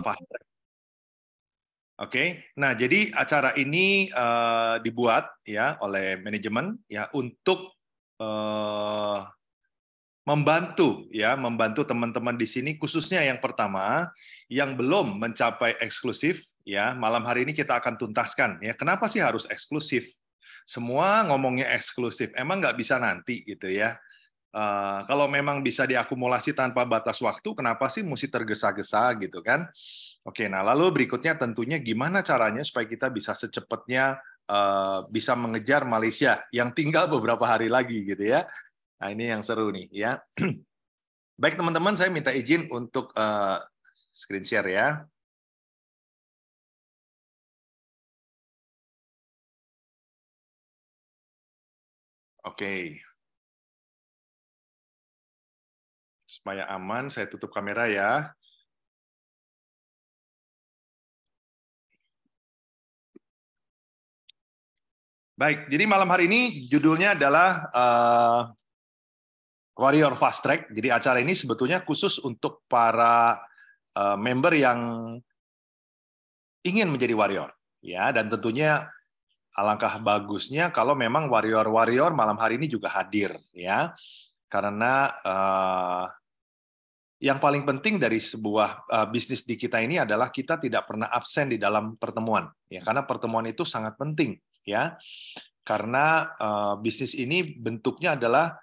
fast track. Oke, nah jadi acara ini dibuat ya oleh manajemen ya untuk membantu teman-teman di sini, khususnya yang pertama yang belum mencapai eksklusif ya. Malam hari ini kita akan tuntaskan ya, kenapa sih harus eksklusif? Semua ngomongnya eksklusif, emang nggak bisa nanti gitu ya. Kalau memang bisa diakumulasi tanpa batas waktu, kenapa sih mesti tergesa-gesa gitu kan? Oke, nah lalu berikutnya tentunya gimana caranya supaya kita bisa secepatnya bisa mengejar Malaysia yang tinggal beberapa hari lagi gitu ya. Nah ini yang seru nih ya. Baik teman-teman, saya minta izin untuk screen share ya. Oke. Supaya aman, saya tutup kamera ya. Baik, jadi malam hari ini judulnya adalah Warrior Fast Track. Jadi acara ini sebetulnya khusus untuk para member yang ingin menjadi warrior, ya. Dan tentunya alangkah bagusnya kalau memang warrior-warrior malam hari ini juga hadir, ya. Karena yang paling penting dari sebuah bisnis di kita ini adalah kita tidak pernah absen di dalam pertemuan, ya. Karena pertemuan itu sangat penting, ya. Karena bisnis ini bentuknya adalah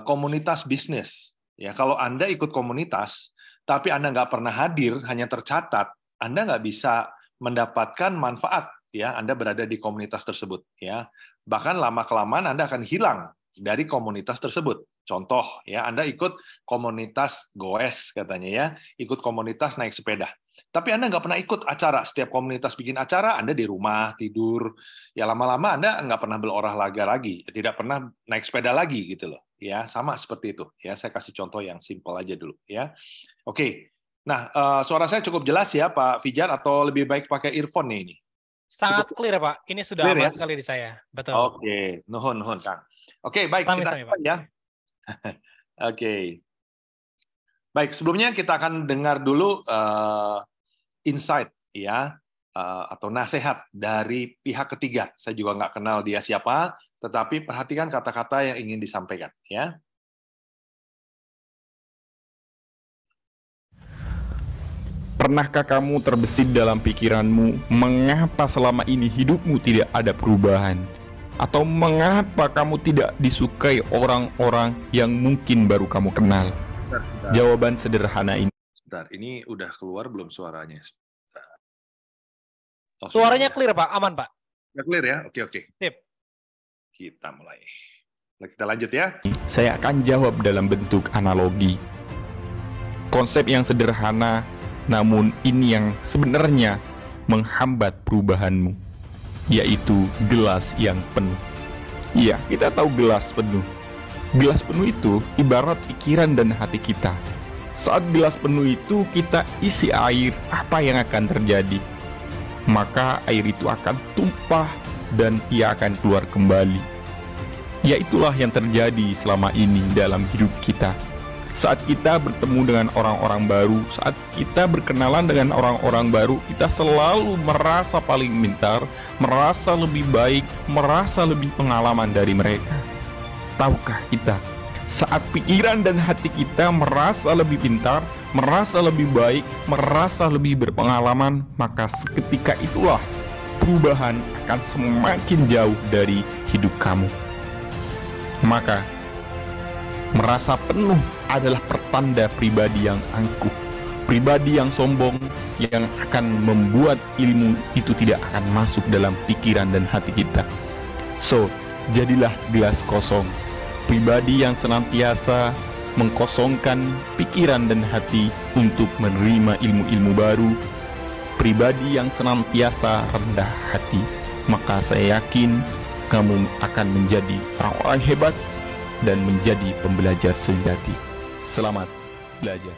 komunitas bisnis. Ya, kalau Anda ikut komunitas, tapi Anda nggak pernah hadir, hanya tercatat, Anda nggak bisa mendapatkan manfaat. Ya, Anda berada di komunitas tersebut. Ya, bahkan lama-kelamaan Anda akan hilang dari komunitas tersebut. Contoh, ya Anda ikut komunitas goes katanya ya, ikut komunitas naik sepeda. Tapi Anda nggak pernah ikut acara, setiap komunitas bikin acara, Anda di rumah, tidur, ya lama-lama Anda nggak pernah berolahraga lagi, tidak pernah naik sepeda lagi gitu loh, ya sama seperti itu. Ya saya kasih contoh yang simpel aja dulu, ya. Oke, nah suara saya cukup jelas ya Pak Fijar, atau lebih baik pakai earphone nih ini? Sangat Cukup clear Pak, ini sudah clear aman ya? sekali di saya, betul. Oke, nuhun Kang. Oke, baik kita Sami-sami Pak. ya. Oke. Baik, sebelumnya kita akan dengar dulu insight ya atau nasihat dari pihak ketiga. Saya juga nggak kenal dia siapa, tetapi perhatikan kata-kata yang ingin disampaikan ya. Pernahkah kamu terbesit dalam pikiranmu, mengapa selama ini hidupmu tidak ada perubahan? Atau mengapa kamu tidak disukai orang-orang yang mungkin baru kamu kenal? Jawaban sederhana ini. Sebentar, ini udah keluar belum suaranya? Oh, Suaranya sudah. clear Pak, aman Pak. Sudah clear ya? Oke. Sip. Kita mulai. Kita lanjut ya. Saya akan jawab dalam bentuk analogi. Konsep yang sederhana, namun ini yang sebenarnya menghambat perubahanmu, yaitu gelas yang penuh. Iya, kita tahu gelas penuh. Gelas penuh itu ibarat pikiran dan hati kita. Saat gelas penuh itu kita isi air, apa yang akan terjadi? Maka air itu akan tumpah dan ia akan keluar kembali. Ya itulah yang terjadi selama ini dalam hidup kita. Saat kita bertemu dengan orang-orang baru, saat kita berkenalan dengan orang-orang baru, kita selalu merasa paling pintar, merasa lebih baik, merasa lebih pengalaman dari mereka. Tahukah kita, saat pikiran dan hati kita merasa lebih pintar, merasa lebih baik, merasa lebih berpengalaman, maka seketika itulah perubahan akan semakin jauh dari hidup kamu. Maka merasa penuh adalah pertanda pribadi yang angkuh, pribadi yang sombong, yang akan membuat ilmu itu tidak akan masuk dalam pikiran dan hati kita. So, jadilah gelas kosong, pribadi yang senantiasa mengkosongkan pikiran dan hati untuk menerima ilmu-ilmu baru, pribadi yang senantiasa rendah hati. Maka saya yakin kamu akan menjadi orang-orang hebat dan menjadi pembelajar sejati. Selamat belajar.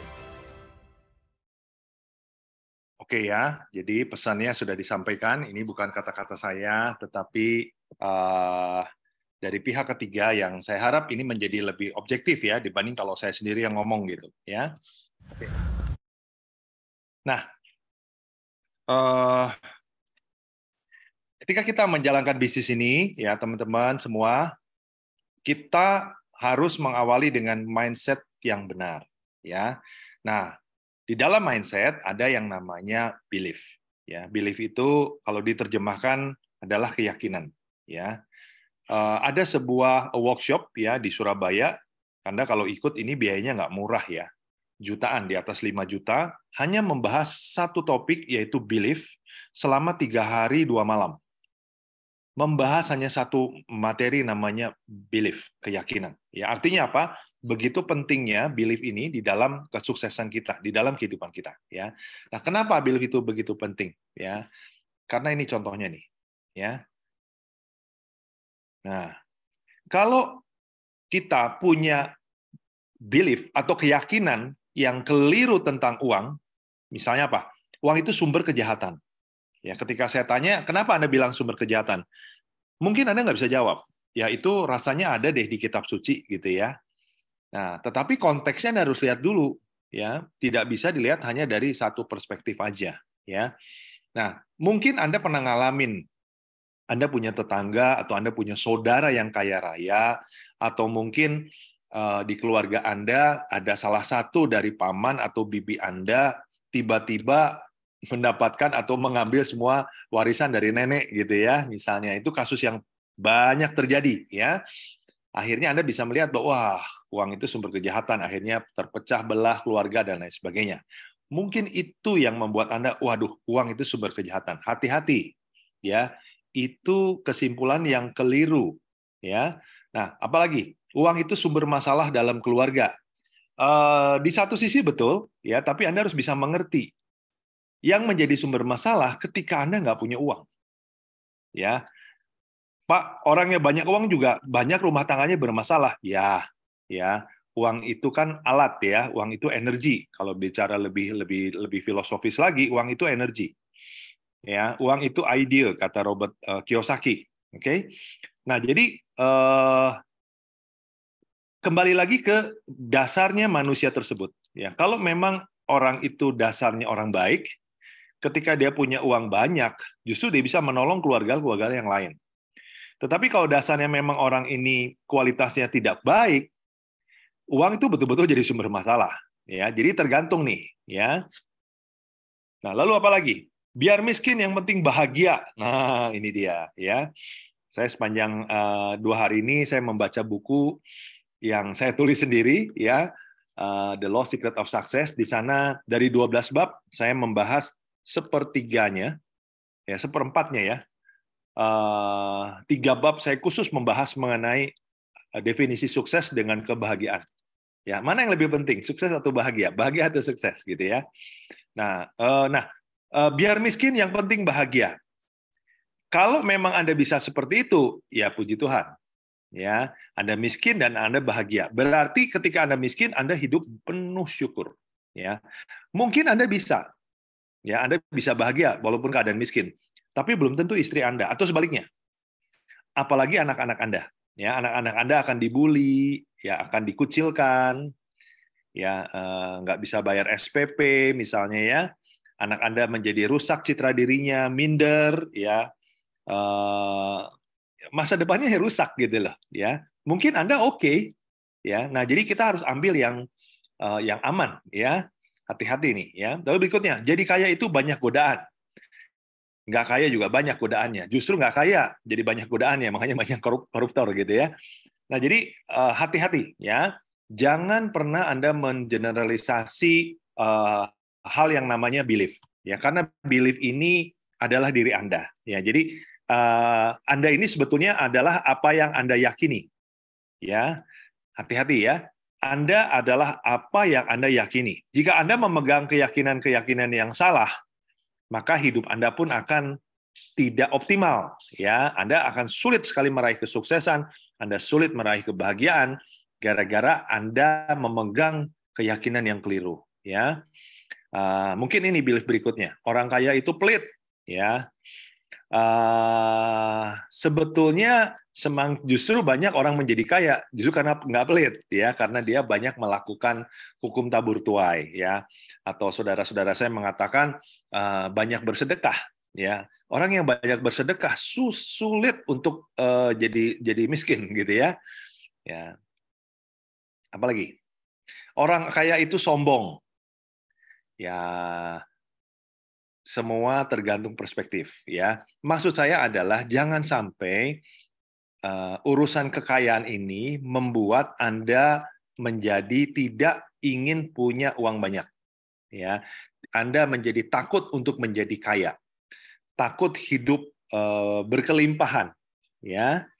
Oke ya, jadi pesannya sudah disampaikan. Ini bukan kata-kata saya, tetapi dari pihak ketiga yang saya harap ini menjadi lebih objektif ya dibanding kalau saya sendiri yang ngomong gitu ya. Oke. Nah, eh, ketika kita menjalankan bisnis ini, ya teman-teman semua, kita harus mengawali dengan mindset yang benar, ya. Nah, di dalam mindset ada yang namanya belief, ya. Belief itu kalau diterjemahkan adalah keyakinan, ya. Ada sebuah workshop ya di Surabaya. Anda kalau ikut ini biayanya nggak murah ya, jutaan, di atas 5 juta, hanya membahas satu topik yaitu belief selama 3 hari 2 malam. Membahas hanya satu materi namanya belief, keyakinan. Ya, artinya apa? Begitu pentingnya belief ini di dalam kesuksesan kita, di dalam kehidupan kita. Ya. Nah, kenapa belief itu begitu penting? Ya, karena ini contohnya nih. Ya. Nah, kalau kita punya belief atau keyakinan yang keliru tentang uang, misalnya apa? Uang itu sumber kejahatan. Ya, ketika saya tanya, kenapa Anda bilang sumber kejahatan? Mungkin Anda nggak bisa jawab. Ya, itu rasanya ada deh di kitab suci, gitu ya. Nah, tetapi konteksnya Anda harus lihat dulu. Ya, tidak bisa dilihat hanya dari satu perspektif aja. Ya. Nah, mungkin Anda pernah ngalamin, Anda punya tetangga atau Anda punya saudara yang kaya raya, atau mungkin di keluarga Anda ada salah satu dari paman atau bibi Anda tiba-tiba mendapatkan atau mengambil semua warisan dari nenek gitu ya, misalnya. Itu kasus yang banyak terjadi ya. Akhirnya Anda bisa melihat bahwa wah, uang itu sumber kejahatan, akhirnya terpecah belah keluarga dan lain sebagainya. Mungkin itu yang membuat Anda, waduh, uang itu sumber kejahatan. Hati-hati ya. Itu kesimpulan yang keliru ya. Nah, apalagi uang itu sumber masalah dalam keluarga. Di satu sisi betul ya, tapi Anda harus bisa mengerti yang menjadi sumber masalah ketika Anda nggak punya uang. Ya, Pak, orangnya banyak uang juga banyak rumah tangganya bermasalah. Ya, ya, uang itu kan alat ya, uang itu energi. Kalau bicara lebih filosofis lagi, uang itu energi. Ya, uang itu ide kata Robert Kiyosaki. Oke. Nah, jadi kembali lagi ke dasarnya manusia tersebut. Ya, kalau memang orang itu dasarnya orang baik, ketika dia punya uang banyak, justru dia bisa menolong keluarga-keluarga yang lain. Tetapi kalau dasarnya memang orang ini kualitasnya tidak baik, uang itu betul-betul jadi sumber masalah. Ya, jadi tergantung nih. Ya. Nah, lalu apa lagi? Biar miskin yang penting bahagia. Nah, ini dia. Ya, saya sepanjang 2 hari ini saya membaca buku yang saya tulis sendiri. Ya, The Lost Secret of Success. Di sana dari 12 bab saya membahas sepertiganya, ya seperempatnya ya. 3 bab saya khusus membahas mengenai definisi sukses dengan kebahagiaan. Ya, mana yang lebih penting, sukses atau bahagia? Bahagia atau sukses, gitu ya. Nah, biar miskin yang penting bahagia. Kalau memang Anda bisa seperti itu, ya puji Tuhan. Ya, Anda miskin dan Anda bahagia. Berarti ketika Anda miskin, Anda hidup penuh syukur. Ya, mungkin Anda bisa. Ya, Anda bisa bahagia walaupun keadaan miskin. Tapi belum tentu istri Anda, atau sebaliknya. Apalagi anak-anak Anda. Ya, anak-anak Anda akan dibully, ya akan dikucilkan, ya nggak bisa bayar SPP misalnya ya. Anak Anda menjadi rusak citra dirinya, minder, ya masa depannya rusak gitu loh. Ya, mungkin Anda oke, ya. Nah, jadi kita harus ambil yang aman, ya. Hati-hati nih, ya. Lalu berikutnya, jadi kaya itu banyak godaan. Nggak kaya juga banyak godaannya. Justru nggak kaya, jadi banyak godaannya, makanya banyak koruptor gitu ya. Nah, jadi hati-hati ya. Jangan pernah Anda mengeneralisasi hal yang namanya belief. Ya, karena belief ini adalah diri Anda. Ya, jadi Anda ini sebetulnya adalah apa yang Anda yakini. Ya, hati-hati ya. Anda adalah apa yang Anda yakini. Jika Anda memegang keyakinan-keyakinan yang salah, maka hidup Anda pun akan tidak optimal. Ya, Anda akan sulit sekali meraih kesuksesan, Anda sulit meraih kebahagiaan gara-gara Anda memegang keyakinan yang keliru. Ya, mungkin ini belief berikutnya. Orang kaya itu pelit. Ya, Sebetulnya justru banyak orang menjadi kaya justru karena nggak pelit, ya, karena dia banyak melakukan hukum tabur tuai, ya, atau saudara-saudara saya mengatakan banyak bersedekah, ya. Orang yang banyak bersedekah sulit untuk jadi miskin, gitu ya. Ya, apalagi orang kaya itu sombong, ya. Semua tergantung perspektif, ya. Maksud saya adalah jangan sampai urusan kekayaan ini membuat Anda menjadi tidak ingin punya uang banyak, ya. Anda menjadi takut untuk menjadi kaya, takut hidup berkelimpahan, ya.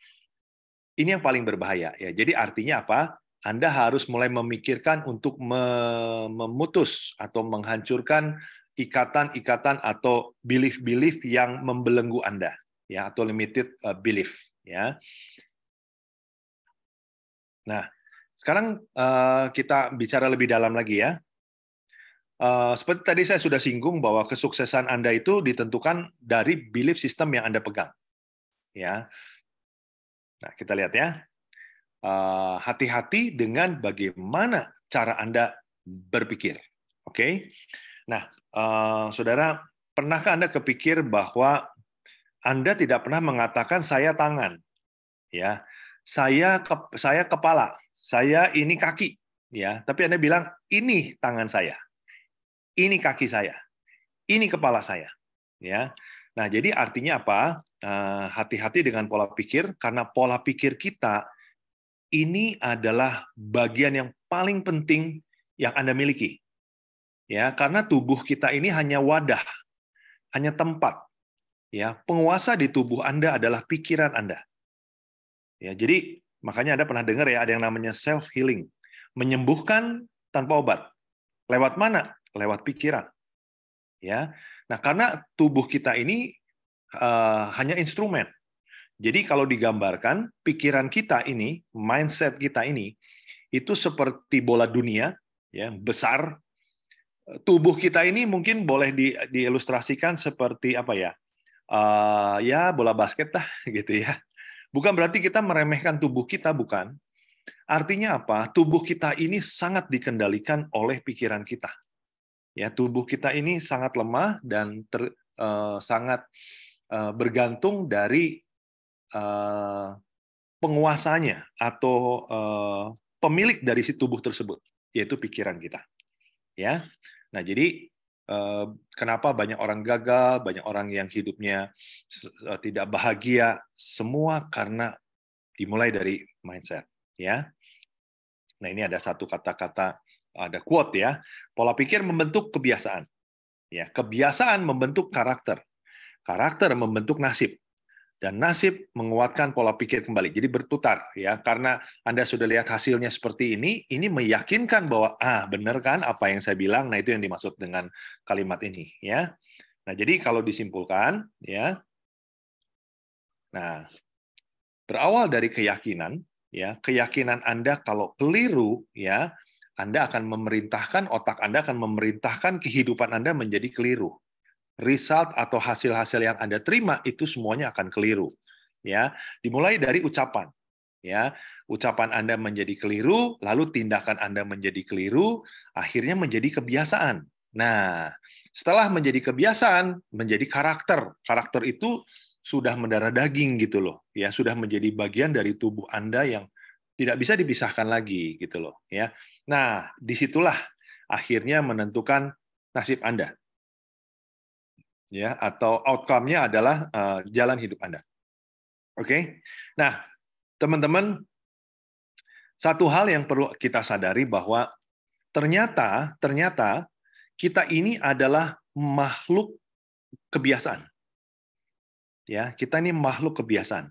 Ini yang paling berbahaya, ya. Jadi artinya apa? Anda harus mulai memikirkan untuk memutus atau menghancurkan ikatan-ikatan atau belief-belief yang membelenggu Anda, ya, atau limited belief, ya. Nah, sekarang kita bicara lebih dalam lagi, ya. Seperti tadi saya sudah singgung bahwa kesuksesan Anda itu ditentukan dari belief system yang Anda pegang, ya. Nah, kita lihat, ya. Hati-hati dengan bagaimana cara Anda berpikir. Oke? Nah, saudara, pernahkah Anda kepikir bahwa Anda tidak pernah mengatakan saya tangan, ya, saya kepala, saya ini kaki, ya, tapi Anda bilang ini tangan saya, ini kaki saya, ini kepala saya, ya. Nah, jadi artinya apa? Hati-hati dengan pola pikir, karena pola pikir kita ini adalah bagian yang paling penting yang Anda miliki. Ya, karena tubuh kita ini hanya wadah, hanya tempat. Ya, penguasa di tubuh Anda adalah pikiran Anda. Ya, jadi makanya Anda pernah dengar, ya, ada yang namanya self healing, menyembuhkan tanpa obat. Lewat mana? Lewat pikiran. Ya. Nah, karena tubuh kita ini hanya instrumen. Jadi kalau digambarkan, pikiran kita ini, mindset kita ini, itu seperti bola dunia, ya, besar. Tubuh kita ini mungkin boleh diilustrasikan seperti apa, ya? Ya, bola basket lah, gitu ya. Bukan berarti kita meremehkan tubuh kita, bukan. Artinya apa? Tubuh kita ini sangat dikendalikan oleh pikiran kita. Ya, tubuh kita ini sangat lemah dan sangat bergantung dari penguasanya atau pemilik dari si tubuh tersebut, yaitu pikiran kita. Ya, nah jadi kenapa banyak orang gagal, banyak orang yang hidupnya tidak bahagia, semua karena dimulai dari mindset. Ya, nah ini ada satu kata-kata, ada quote, ya, pola pikir membentuk kebiasaan. Ya, kebiasaan membentuk karakter, karakter membentuk nasib. Dan nasib menguatkan pola pikir kembali. Jadi berputar, ya, karena Anda sudah lihat hasilnya seperti ini meyakinkan bahwa benar kan apa yang saya bilang. Nah, itu yang dimaksud dengan kalimat ini, ya. Nah, jadi kalau disimpulkan, ya. Nah, berawal dari keyakinan, ya, keyakinan Anda kalau keliru, ya, Anda akan memerintahkan, otak Anda akan memerintahkan kehidupan Anda menjadi keliru. Result atau hasil-hasil yang Anda terima itu semuanya akan keliru, ya. Dimulai dari ucapan, ya. Ucapan Anda menjadi keliru, lalu tindakan Anda menjadi keliru, akhirnya menjadi kebiasaan. Nah, setelah menjadi kebiasaan, menjadi karakter. Karakter itu sudah mendarah daging, gitu loh, ya, sudah menjadi bagian dari tubuh Anda yang tidak bisa dipisahkan lagi, gitu loh, ya. Nah, disitulah akhirnya menentukan nasib Anda, ya, atau outcome-nya adalah jalan hidup Anda. Oke? Nah, teman-teman, satu hal yang perlu kita sadari bahwa ternyata kita ini adalah makhluk kebiasaan. Ya, kita ini makhluk kebiasaan.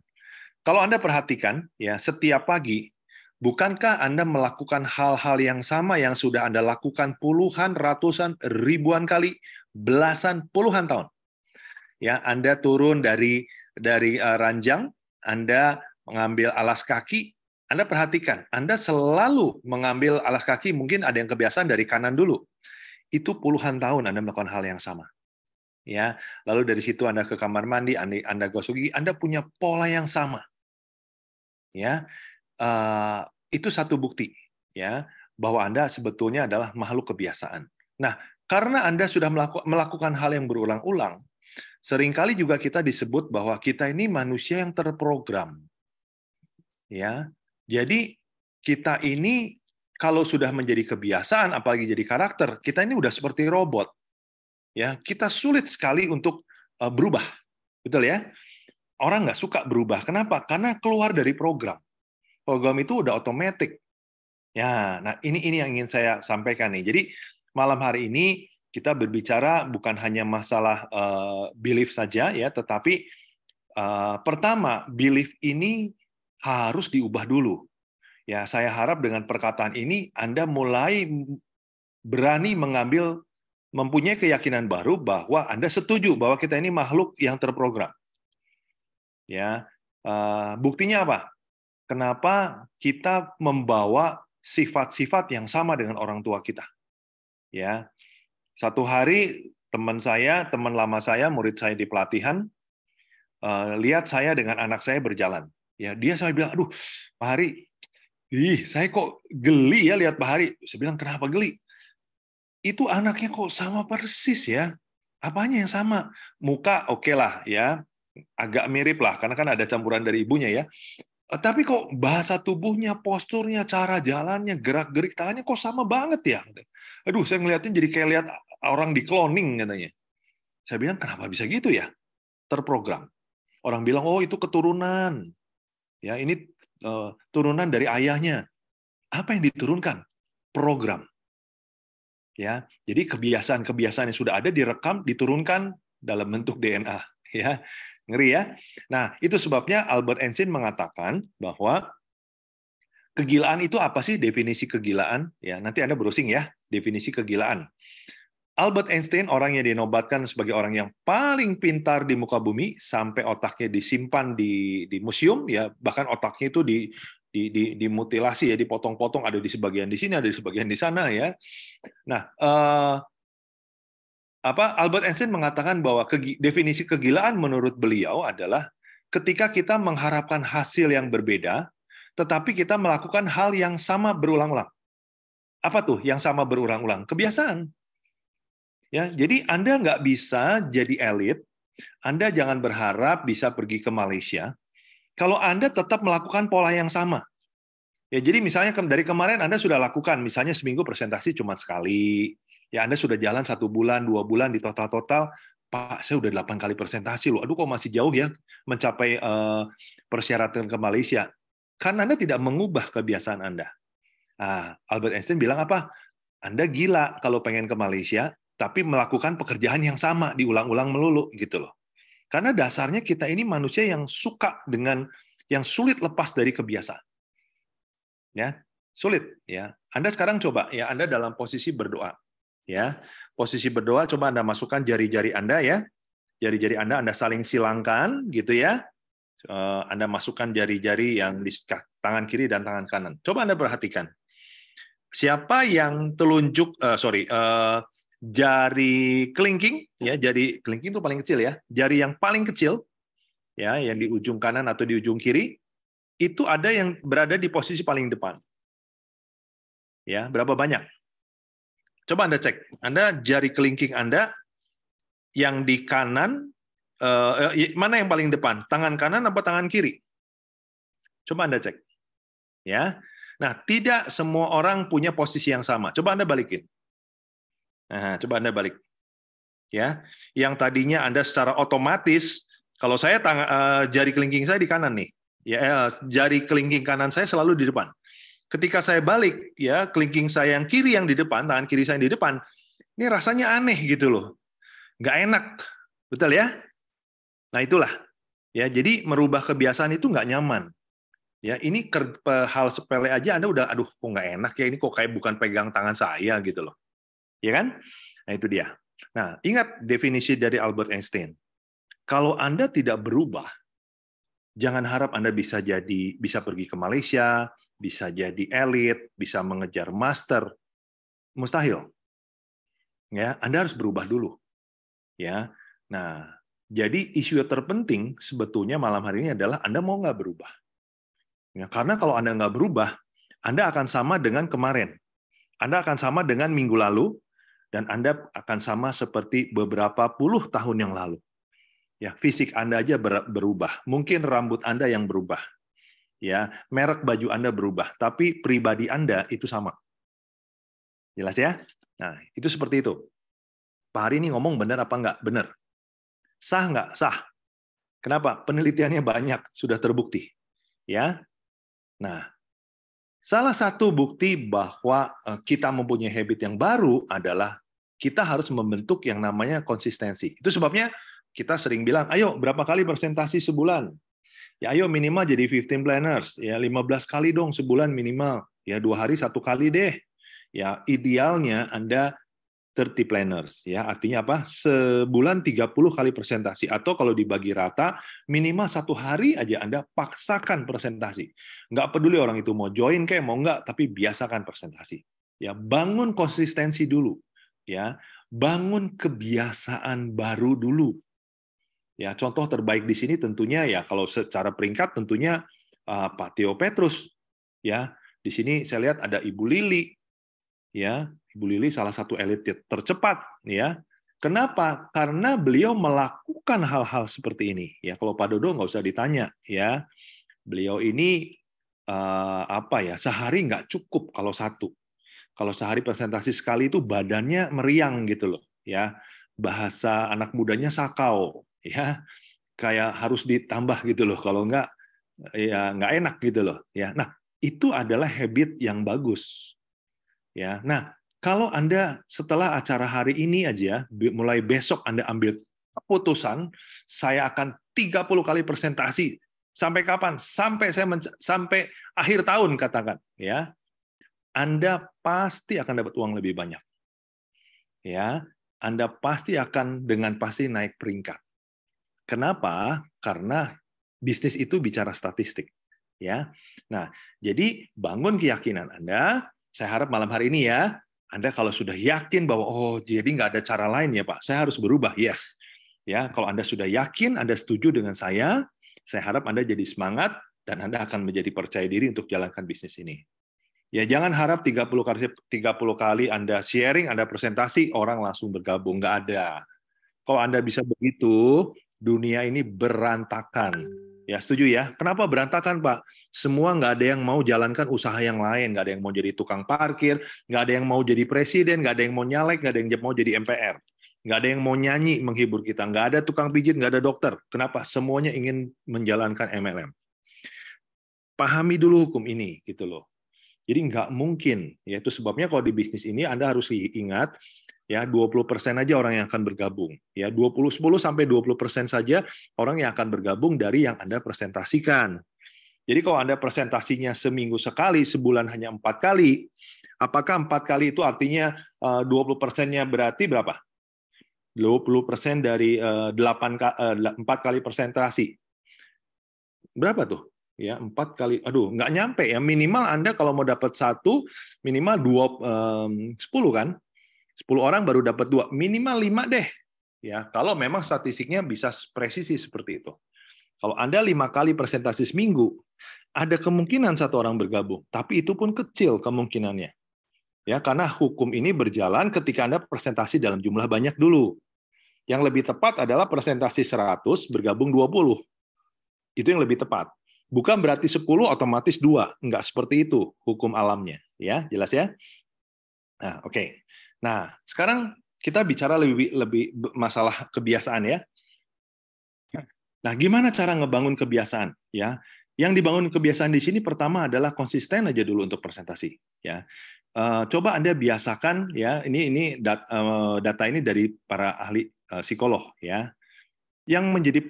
Kalau Anda perhatikan, ya, setiap pagi, bukankah Anda melakukan hal-hal yang sama yang sudah Anda lakukan puluhan, ratusan, ribuan kali, belasan, puluhan tahun? Ya, Anda turun dari ranjang, Anda mengambil alas kaki, Anda perhatikan, Anda selalu mengambil alas kaki, mungkin ada yang kebiasaan dari kanan dulu. Itu puluhan tahun Anda melakukan hal yang sama. ya. Lalu dari situ Anda ke kamar mandi, Anda gosok gigi, Anda punya pola yang sama, ya. Itu satu bukti, ya, bahwa Anda sebetulnya adalah makhluk kebiasaan. Nah, karena Anda sudah melakukan hal yang berulang-ulang, seringkali juga kita disebut bahwa kita ini manusia yang terprogram, ya. Jadi kita ini kalau sudah menjadi kebiasaan, apalagi jadi karakter, kita ini udah seperti robot, ya. Kita sulit sekali untuk berubah, betul ya? Orang nggak suka berubah. Kenapa? Karena keluar dari program. Program itu udah otomatis. Ya, nah ini yang ingin saya sampaikan nih. Jadi malam hari ini kita berbicara bukan hanya masalah belief saja ya, tetapi pertama belief ini harus diubah dulu. Ya, saya harap dengan perkataan ini Anda mulai berani mempunyai keyakinan baru bahwa Anda setuju bahwa kita ini makhluk yang terprogram. Ya, buktinya apa? Kenapa kita membawa sifat-sifat yang sama dengan orang tua kita? Ya, satu hari teman lama saya, murid saya di pelatihan, lihat saya dengan anak saya berjalan. Ya, dia saya bilang, aduh, Pak Hari, saya kok geli ya lihat Pak Hari. Saya bilang, kenapa geli? Itu anaknya kok sama persis ya. Apanya yang sama? Muka oke lah ya, agak mirip lah, karena kan ada campuran dari ibunya ya. Tapi kok bahasa tubuhnya, posturnya, cara jalannya, gerak-gerik tangannya kok sama banget ya? Aduh, saya ngeliatin jadi kayak lihat orang di cloning katanya. Saya bilang, kenapa bisa gitu ya? Terprogram. Orang bilang, oh itu keturunan. Ya, ini turunan dari ayahnya. Apa yang diturunkan? Program. Ya, jadi kebiasaan-kebiasaan yang sudah ada direkam, diturunkan dalam bentuk DNA. Ya, ngeri ya. Nah, itu sebabnya Albert Einstein mengatakan bahwa kegilaan itu apa sih definisi kegilaan? Ya, nanti Anda browsing ya, definisi kegilaan. Albert Einstein orang yang dinobatkan sebagai orang yang paling pintar di muka bumi, sampai otaknya disimpan di museum ya, bahkan otaknya itu dimutilasi ya, dipotong-potong, ada di sebagian di sini, ada di sebagian di sana ya. Nah, Albert Einstein mengatakan bahwa definisi kegilaan menurut beliau adalah ketika kita mengharapkan hasil yang berbeda, tetapi kita melakukan hal yang sama berulang-ulang. Apa tuh yang sama berulang-ulang? Kebiasaan. Ya, jadi Anda nggak bisa jadi elit, Anda jangan berharap bisa pergi ke Malaysia, kalau Anda tetap melakukan pola yang sama. Ya, jadi misalnya dari kemarin Anda sudah lakukan, misalnya seminggu presentasi cuma sekali, ya Anda sudah jalan 1 bulan, 2 bulan, di total, Pak, saya udah 8 kali presentasi loh. Aduh, kok masih jauh ya mencapai persyaratan ke Malaysia. Karena Anda tidak mengubah kebiasaan Anda. Nah, Albert Einstein bilang apa? Anda gila kalau pengen ke Malaysia, tapi melakukan pekerjaan yang sama, diulang-ulang melulu, gitu loh. Karena dasarnya kita ini manusia yang suka dengan, yang sulit lepas dari kebiasaan. Ya, sulit ya. Anda sekarang coba ya, Anda dalam posisi berdoa. Ya, posisi berdoa, coba Anda masukkan jari-jari Anda ya, jari-jari Anda saling silangkan gitu ya. Anda masukkan jari-jari yang di tangan kiri dan tangan kanan. Coba Anda perhatikan. Siapa yang telunjuk, jari kelingking ya, jari kelingking itu paling kecil ya, jari yang paling kecil ya, yang di ujung kanan atau di ujung kiri, itu ada yang berada di posisi paling depan. Ya, berapa banyak? Coba Anda cek. Anda jari kelingking Anda yang di kanan, mana yang paling depan? Tangan kanan atau tangan kiri? Coba Anda cek. Ya. Nah, tidak semua orang punya posisi yang sama. Coba Anda balikin. Nah, coba Anda balik. Ya. Yang tadinya Anda secara otomatis, kalau saya jari kelingking saya di kanan nih. Ya, jari kelingking kanan saya selalu di depan. Ketika saya balik, ya kelingking saya yang kiri yang di depan, tangan kiri saya yang di depan, ini rasanya aneh gitu loh, nggak enak, betul ya? Nah itulah, ya jadi merubah kebiasaan itu nggak nyaman. Ya ini hal sepele aja Anda udah, aduh kok nggak enak ya, ini kok kayak bukan pegang tangan saya gitu loh, ya kan? Nah itu dia. Nah ingat definisi dari Albert Einstein. Kalau Anda tidak berubah, jangan harap Anda bisa pergi ke Malaysia, bisa jadi elit, bisa mengejar master. Mustahil. Ya, Anda harus berubah dulu. Ya. Nah, jadi isu yang terpenting sebetulnya malam hari ini adalah Anda mau nggak berubah? Ya, karena kalau Anda nggak berubah, Anda akan sama dengan kemarin. Anda akan sama dengan minggu lalu, dan Anda akan sama seperti beberapa puluh tahun yang lalu. Ya, fisik Anda aja berubah. Mungkin rambut Anda yang berubah. Ya, merek baju Anda berubah, tapi pribadi Anda itu sama. Jelas ya? Nah, itu seperti itu. Pak Hari ini ngomong benar apa nggak? Benar. Sah nggak? Sah. Kenapa? Penelitiannya banyak, sudah terbukti. Ya. Nah, salah satu bukti bahwa kita mempunyai habit yang baru adalah kita harus membentuk yang namanya konsistensi. Itu sebabnya kita sering bilang, ayo berapa kali presentasi sebulan? Ya ayo minimal jadi 15 planners, ya 15 kali dong sebulan minimal. Ya 2 hari 1 kali deh. Ya idealnya Anda 30 planners, ya artinya apa? Sebulan 30 kali presentasi, atau kalau dibagi rata minimal 1 hari aja Anda paksakan presentasi. Nggak peduli orang itu mau join kayak mau nggak, tapi biasakan presentasi. Ya bangun konsistensi dulu, ya bangun kebiasaan baru dulu. Ya contoh terbaik di sini tentunya ya kalau secara peringkat tentunya Pak Theo Petrus, ya di sini saya lihat ada Ibu Lili. Ya, Ibu Lili salah satu elit tercepat, ya. Kenapa? Karena beliau melakukan hal-hal seperti ini. Ya, kalau Pak Dodo nggak usah ditanya, ya. Beliau ini apa ya? Sehari nggak cukup kalau satu. Kalau sehari presentasi sekali itu badannya meriang gitu loh, ya. Bahasa anak mudanya sakau, ya. Kayak harus ditambah gitu loh. Kalau nggak, ya nggak enak gitu loh, ya. Nah, itu adalah habit yang bagus. Ya, nah kalau Anda setelah acara hari ini aja, mulai besok Anda ambil keputusan, saya akan 30 kali presentasi. Sampai kapan? Sampai sampai akhir tahun katakan, ya. Anda pasti akan dapat uang lebih banyak. Ya, Anda pasti akan dengan pasti naik peringkat. Kenapa? Karena bisnis itu bicara statistik, ya. Nah, jadi bangun keyakinan Anda. Saya harap malam hari ini ya, Anda kalau sudah yakin bahwa oh jadi nggak ada cara lain ya Pak, saya harus berubah, yes. Ya, kalau Anda sudah yakin, Anda setuju dengan saya harap Anda jadi semangat dan Anda akan menjadi percaya diri untuk jalankan bisnis ini. Ya jangan harap 30 kali Anda sharing, Anda presentasi, orang langsung bergabung, nggak ada. Kalau Anda bisa begitu, dunia ini berantakan. Ya, setuju ya? Kenapa berantakan, Pak? Semua nggak ada yang mau jalankan usaha yang lain. Nggak ada yang mau jadi tukang parkir, nggak ada yang mau jadi presiden, nggak ada yang mau nyalek, nggak ada yang mau jadi MPR. Nggak ada yang mau nyanyi menghibur kita. Nggak ada tukang pijit, nggak ada dokter. Kenapa? Semuanya ingin menjalankan MLM. Pahami dulu hukum ini, gitu loh. Jadi nggak mungkin. Ya, itu sebabnya kalau di bisnis ini Anda harus ingat, ya 20% aja orang yang akan bergabung. Ya 10 sampai 20% saja orang yang akan bergabung dari yang Anda presentasikan. Jadi kalau Anda presentasinya seminggu sekali, sebulan hanya 4 kali, apakah 4 kali itu artinya 20%-nya berarti berapa? 20% dari 4 kali presentasi. Berapa tuh? Ya 4 kali, aduh nggak nyampe ya. Minimal Anda kalau mau dapat 1, minimal 10 kan? 10 orang baru dapat 2, minimal 5 deh. Ya, kalau memang statistiknya bisa presisi seperti itu. Kalau Anda 5 kali presentasi seminggu, ada kemungkinan 1 orang bergabung, tapi itu pun kecil kemungkinannya. Ya, karena hukum ini berjalan ketika Anda presentasi dalam jumlah banyak dulu. Yang lebih tepat adalah presentasi 100 bergabung 20. Itu yang lebih tepat. Bukan berarti 10 otomatis 2, enggak seperti itu hukum alamnya, ya. Jelas ya? Nah, oke. Nah, sekarang kita bicara lebih masalah kebiasaan ya. Nah, gimana cara ngebangun kebiasaan ya? Yang dibangun kebiasaan di sini pertama adalah konsisten aja dulu untuk presentasi ya. Coba Anda biasakan ya. Ini data ini dari para ahli psikolog ya. Yang menjadi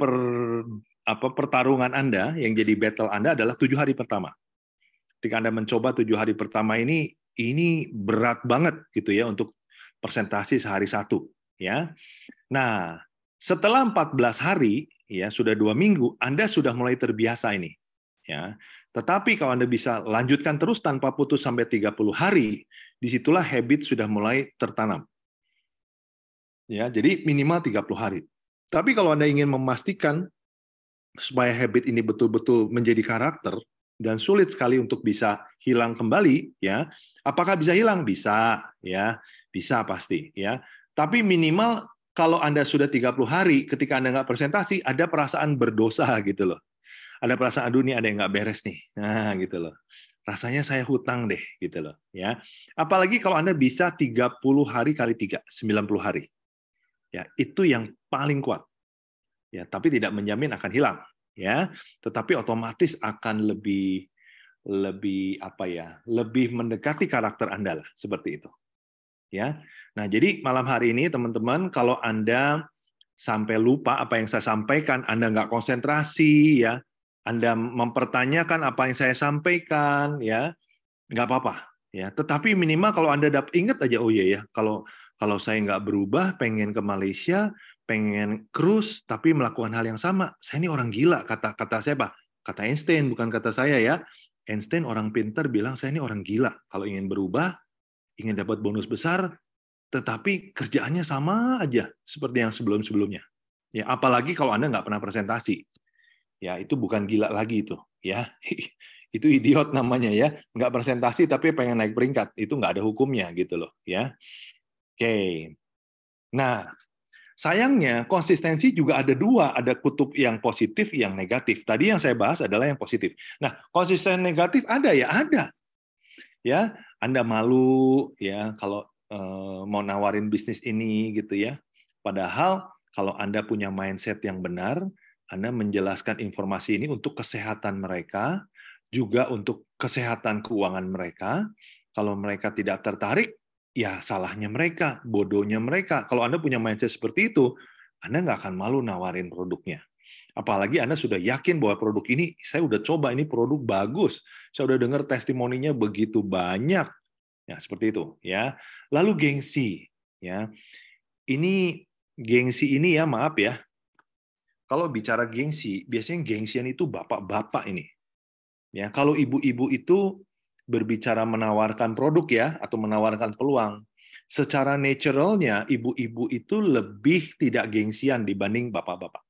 pertarungan Anda, yang jadi battle Anda adalah 7 hari pertama. Ketika Anda mencoba 7 hari pertama ini berat banget gitu ya untuk presentasi sehari 1 ya. Nah, setelah 14 hari ya sudah 2 minggu Anda sudah mulai terbiasa ini ya. Tetapi kalau Anda bisa lanjutkan terus tanpa putus sampai 30 hari, disitulah habit sudah mulai tertanam. Ya, jadi minimal 30 hari. Tapi kalau Anda ingin memastikan supaya habit ini betul-betul menjadi karakter dan sulit sekali untuk bisa hilang kembali, ya. Apakah bisa hilang? Bisa, ya. Bisa pasti, ya. Tapi minimal kalau Anda sudah 30 hari ketika Anda nggak presentasi, ada perasaan berdosa gitu loh. Ada perasaan, aduh nih ada yang nggak beres nih. Nah, gitu loh. Rasanya saya hutang deh, gitu loh. Ya. Apalagi kalau Anda bisa 30 hari kali 3, 90 hari. Ya, itu yang paling kuat. Ya, tapi tidak menjamin akan hilang. Ya, tetapi otomatis akan lebih apa ya? Lebih mendekati karakter Anda lah, seperti itu. Ya. Nah, jadi malam hari ini teman-teman, kalau Anda sampai lupa apa yang saya sampaikan, Anda nggak konsentrasi, ya, Anda mempertanyakan apa yang saya sampaikan, ya, nggak apa-apa, ya. Tetapi minimal kalau Anda dapat ingat aja, oh iya ya, kalau saya nggak berubah, pengen ke Malaysia, pengen cruise, tapi melakukan hal yang sama, saya ini orang gila, kata siapa? Kata Einstein, bukan kata saya ya. Einstein orang pintar bilang saya ini orang gila. Kalau ingin berubah, ingin dapat bonus besar, tetapi kerjaannya sama aja seperti yang sebelum-sebelumnya. Ya, apalagi kalau Anda nggak pernah presentasi. Ya, itu bukan gila lagi itu, ya. Itu idiot namanya ya. Nggak presentasi tapi pengen naik peringkat. Itu nggak ada hukumnya gitu loh, ya. Oke. Nah, sayangnya konsistensi juga ada dua, ada kutub yang positif, yang negatif. Tadi yang saya bahas adalah yang positif. Nah, konsisten negatif ada ya, ada. Ya, Anda malu ya kalau mau nawarin bisnis ini gitu ya. Padahal kalau Anda punya mindset yang benar, Anda menjelaskan informasi ini untuk kesehatan mereka, juga untuk kesehatan keuangan mereka. Kalau mereka tidak tertarik, ya salahnya mereka, bodohnya mereka. Kalau Anda punya mindset seperti itu, Anda nggak akan malu nawarin produknya. Apalagi Anda sudah yakin bahwa produk ini, saya udah coba, ini produk bagus. Saya udah dengar testimoninya begitu banyak. Ya, seperti itu, ya. Lalu gengsi, ya. Gengsi ini ya, maaf ya. Kalau bicara gengsi, biasanya gengsian itu bapak-bapak ini. Ya, kalau ibu-ibu itu berbicara menawarkan produk ya atau menawarkan peluang, secara naturalnya ibu-ibu itu lebih tidak gengsian dibanding bapak-bapak.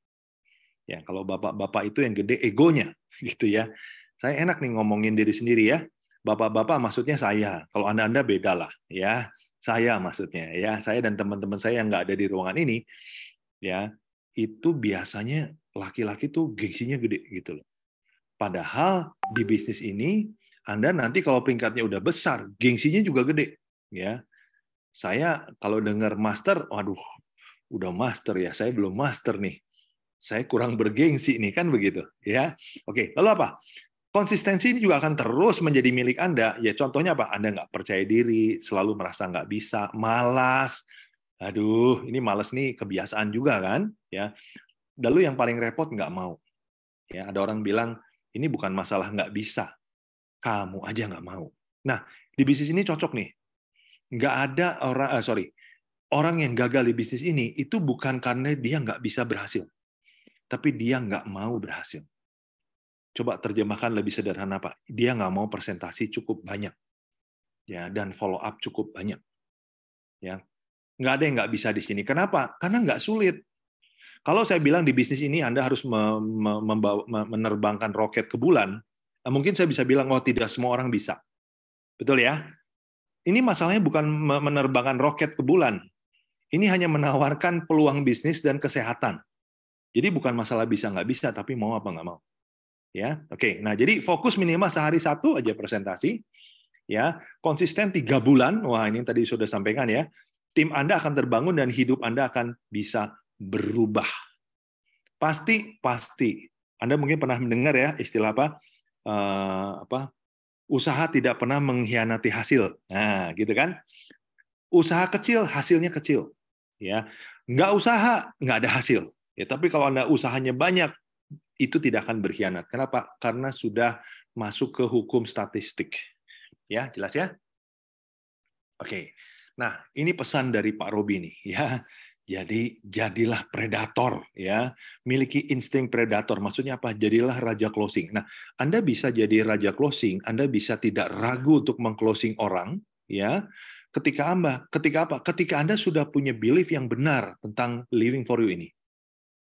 Ya, kalau bapak-bapak itu yang gede egonya, gitu ya. Saya enak nih ngomongin diri sendiri ya. Bapak-bapak maksudnya saya. Kalau Anda beda lah, ya. Saya maksudnya, ya. Saya dan teman-teman saya yang nggak ada di ruangan ini, ya, itu biasanya laki-laki tuh gengsinya gede gitu loh. Padahal di bisnis ini, Anda nanti kalau peringkatnya udah besar, gengsinya juga gede, ya. Saya kalau dengar master, waduh, udah master ya. Saya belum master nih. Saya kurang bergengsi nih, kan begitu, ya. Oke, lalu apa? Konsistensi ini juga akan terus menjadi milik Anda. Ya, contohnya apa? Anda nggak percaya diri, selalu merasa nggak bisa, malas. Aduh, ini malas nih kebiasaan juga kan, ya. Lalu yang paling repot nggak mau. Ya, ada orang bilang ini bukan masalah nggak bisa, kamu aja nggak mau. Nah, di bisnis ini cocok nih. Nggak ada orang yang gagal di bisnis ini itu bukan karena dia nggak bisa berhasil, tapi dia nggak mau berhasil. Coba terjemahkan lebih sederhana, Pak. Dia nggak mau presentasi cukup banyak, ya, dan follow up cukup banyak. Ya, nggak ada yang nggak bisa di sini. Kenapa? Karena nggak sulit. Kalau saya bilang di bisnis ini Anda harus menerbangkan roket ke bulan, mungkin saya bisa bilang, oh tidak semua orang bisa. Betul ya? Ini masalahnya bukan menerbangkan roket ke bulan. Ini hanya menawarkan peluang bisnis dan kesehatan. Jadi bukan masalah bisa nggak bisa, tapi mau apa nggak mau. Ya, oke. Nah, jadi fokus minimal sehari 1 aja presentasi. Ya, konsisten 3 bulan. Wah, ini tadi sudah sampaikan ya. Tim Anda akan terbangun dan hidup Anda akan bisa berubah. Pasti. Anda mungkin pernah mendengar ya istilah apa? Usaha tidak pernah mengkhianati hasil. Nah, gitu kan? Usaha kecil, hasilnya kecil. Ya, nggak usaha, nggak ada hasil. Ya, tapi kalau Anda usahanya banyak, itu tidak akan berkhianat. Kenapa? Karena sudah masuk ke hukum statistik. Ya, jelas ya? Oke. Nah, ini pesan dari Pak Robi nih, ya. Jadi jadilah predator, ya. Miliki insting predator. Maksudnya apa? Jadilah raja closing. Nah, Anda bisa jadi raja closing, Anda bisa tidak ragu untuk meng-closing orang, ya. Ketika apa? Ketika Anda sudah punya belief yang benar tentang living for you ini.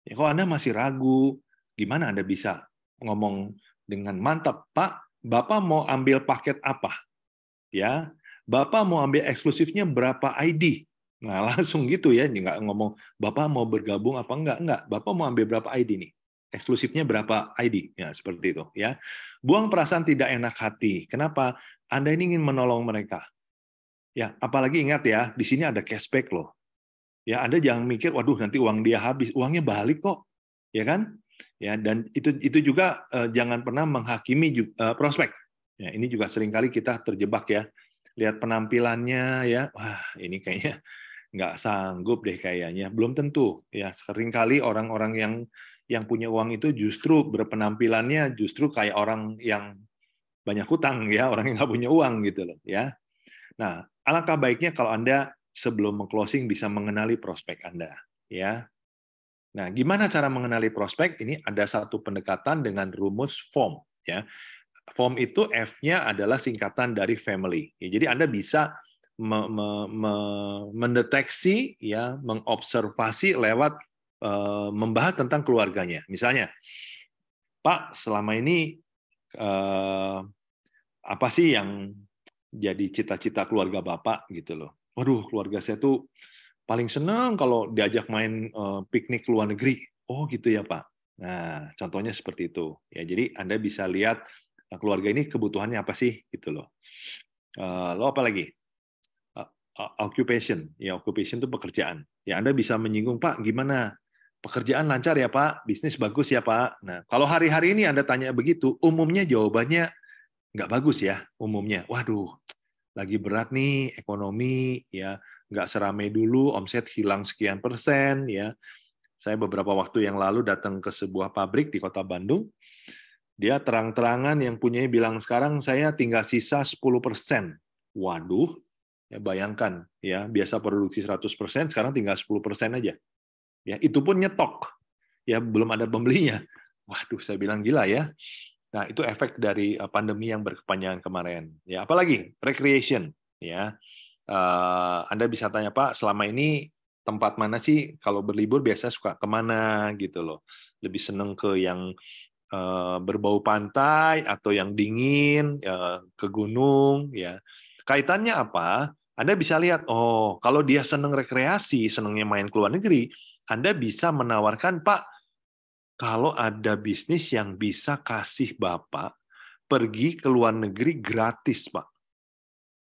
Ya, kalau Anda masih ragu, gimana Anda bisa ngomong dengan mantap, Pak, Bapak mau ambil paket apa? Ya, Bapak mau ambil eksklusifnya berapa ID? Nah, langsung gitu ya, nggak ngomong Bapak mau bergabung apa enggak. Bapak mau ambil berapa ID nih? Eksklusifnya berapa ID? Ya, seperti itu ya. Buang perasaan tidak enak hati. Kenapa? Anda ini ingin menolong mereka. Ya, apalagi ingat ya, di sini ada cashback loh. Ya, Anda jangan mikir, waduh nanti uang dia habis, uangnya balik kok, ya kan? Ya, dan itu juga jangan pernah menghakimi prospek. Ya, ini juga seringkali kita terjebak ya. Lihat penampilannya ya, wah ini kayaknya nggak sanggup deh kayaknya. Belum tentu ya. Seringkali orang-orang yang punya uang itu justru berpenampilannya justru kayak orang yang banyak hutang ya, orang yang nggak punya uang gitu loh ya. Nah, alangkah baiknya kalau Anda sebelum meng-closing bisa mengenali prospek Anda, ya. Nah, gimana cara mengenali prospek? Ini ada satu pendekatan dengan rumus FOM, ya. FOM itu F-nya adalah singkatan dari family. Ya, jadi Anda bisa mendeteksi, ya, mengobservasi lewat membahas tentang keluarganya. Misalnya, Pak, selama ini apa sih yang jadi cita-cita keluarga Bapak gitu loh. Waduh, keluarga saya tuh paling senang kalau diajak main piknik ke luar negeri. Oh gitu ya Pak. Nah, contohnya seperti itu. Ya, jadi Anda bisa lihat keluarga ini kebutuhannya apa sih gitu loh. Lo apa lagi? Occupation. Ya, occupation itu pekerjaan. Ya, Anda bisa menyinggung, Pak, gimana? Pekerjaan lancar ya Pak? Bisnis bagus ya Pak? Nah, kalau hari-hari ini Anda tanya begitu, umumnya jawabannya nggak bagus ya umumnya. Waduh, lagi berat nih ekonomi ya, nggak seramai dulu, omset hilang sekian persen ya. Saya beberapa waktu yang lalu datang ke sebuah pabrik di Kota Bandung. Dia terang-terangan yang punyanya bilang sekarang saya tinggal sisa 10%. Waduh, ya bayangkan ya, biasa produksi 100%, sekarang tinggal 10% aja. Ya, itu pun nyetok. Ya, belum ada pembelinya. Waduh, saya bilang gila ya. Nah, itu efek dari pandemi yang berkepanjangan kemarin. Ya, apalagi recreation. Ya, Anda bisa tanya Pak, selama ini tempat mana sih kalau berlibur biasa suka kemana gitu loh? Lebih seneng ke yang berbau pantai atau yang dingin, ke gunung. Ya, kaitannya apa? Anda bisa lihat, oh kalau dia seneng rekreasi, senengnya main ke luar negeri, Anda bisa menawarkan Pak, kalau ada bisnis yang bisa kasih Bapak pergi ke luar negeri gratis, Pak.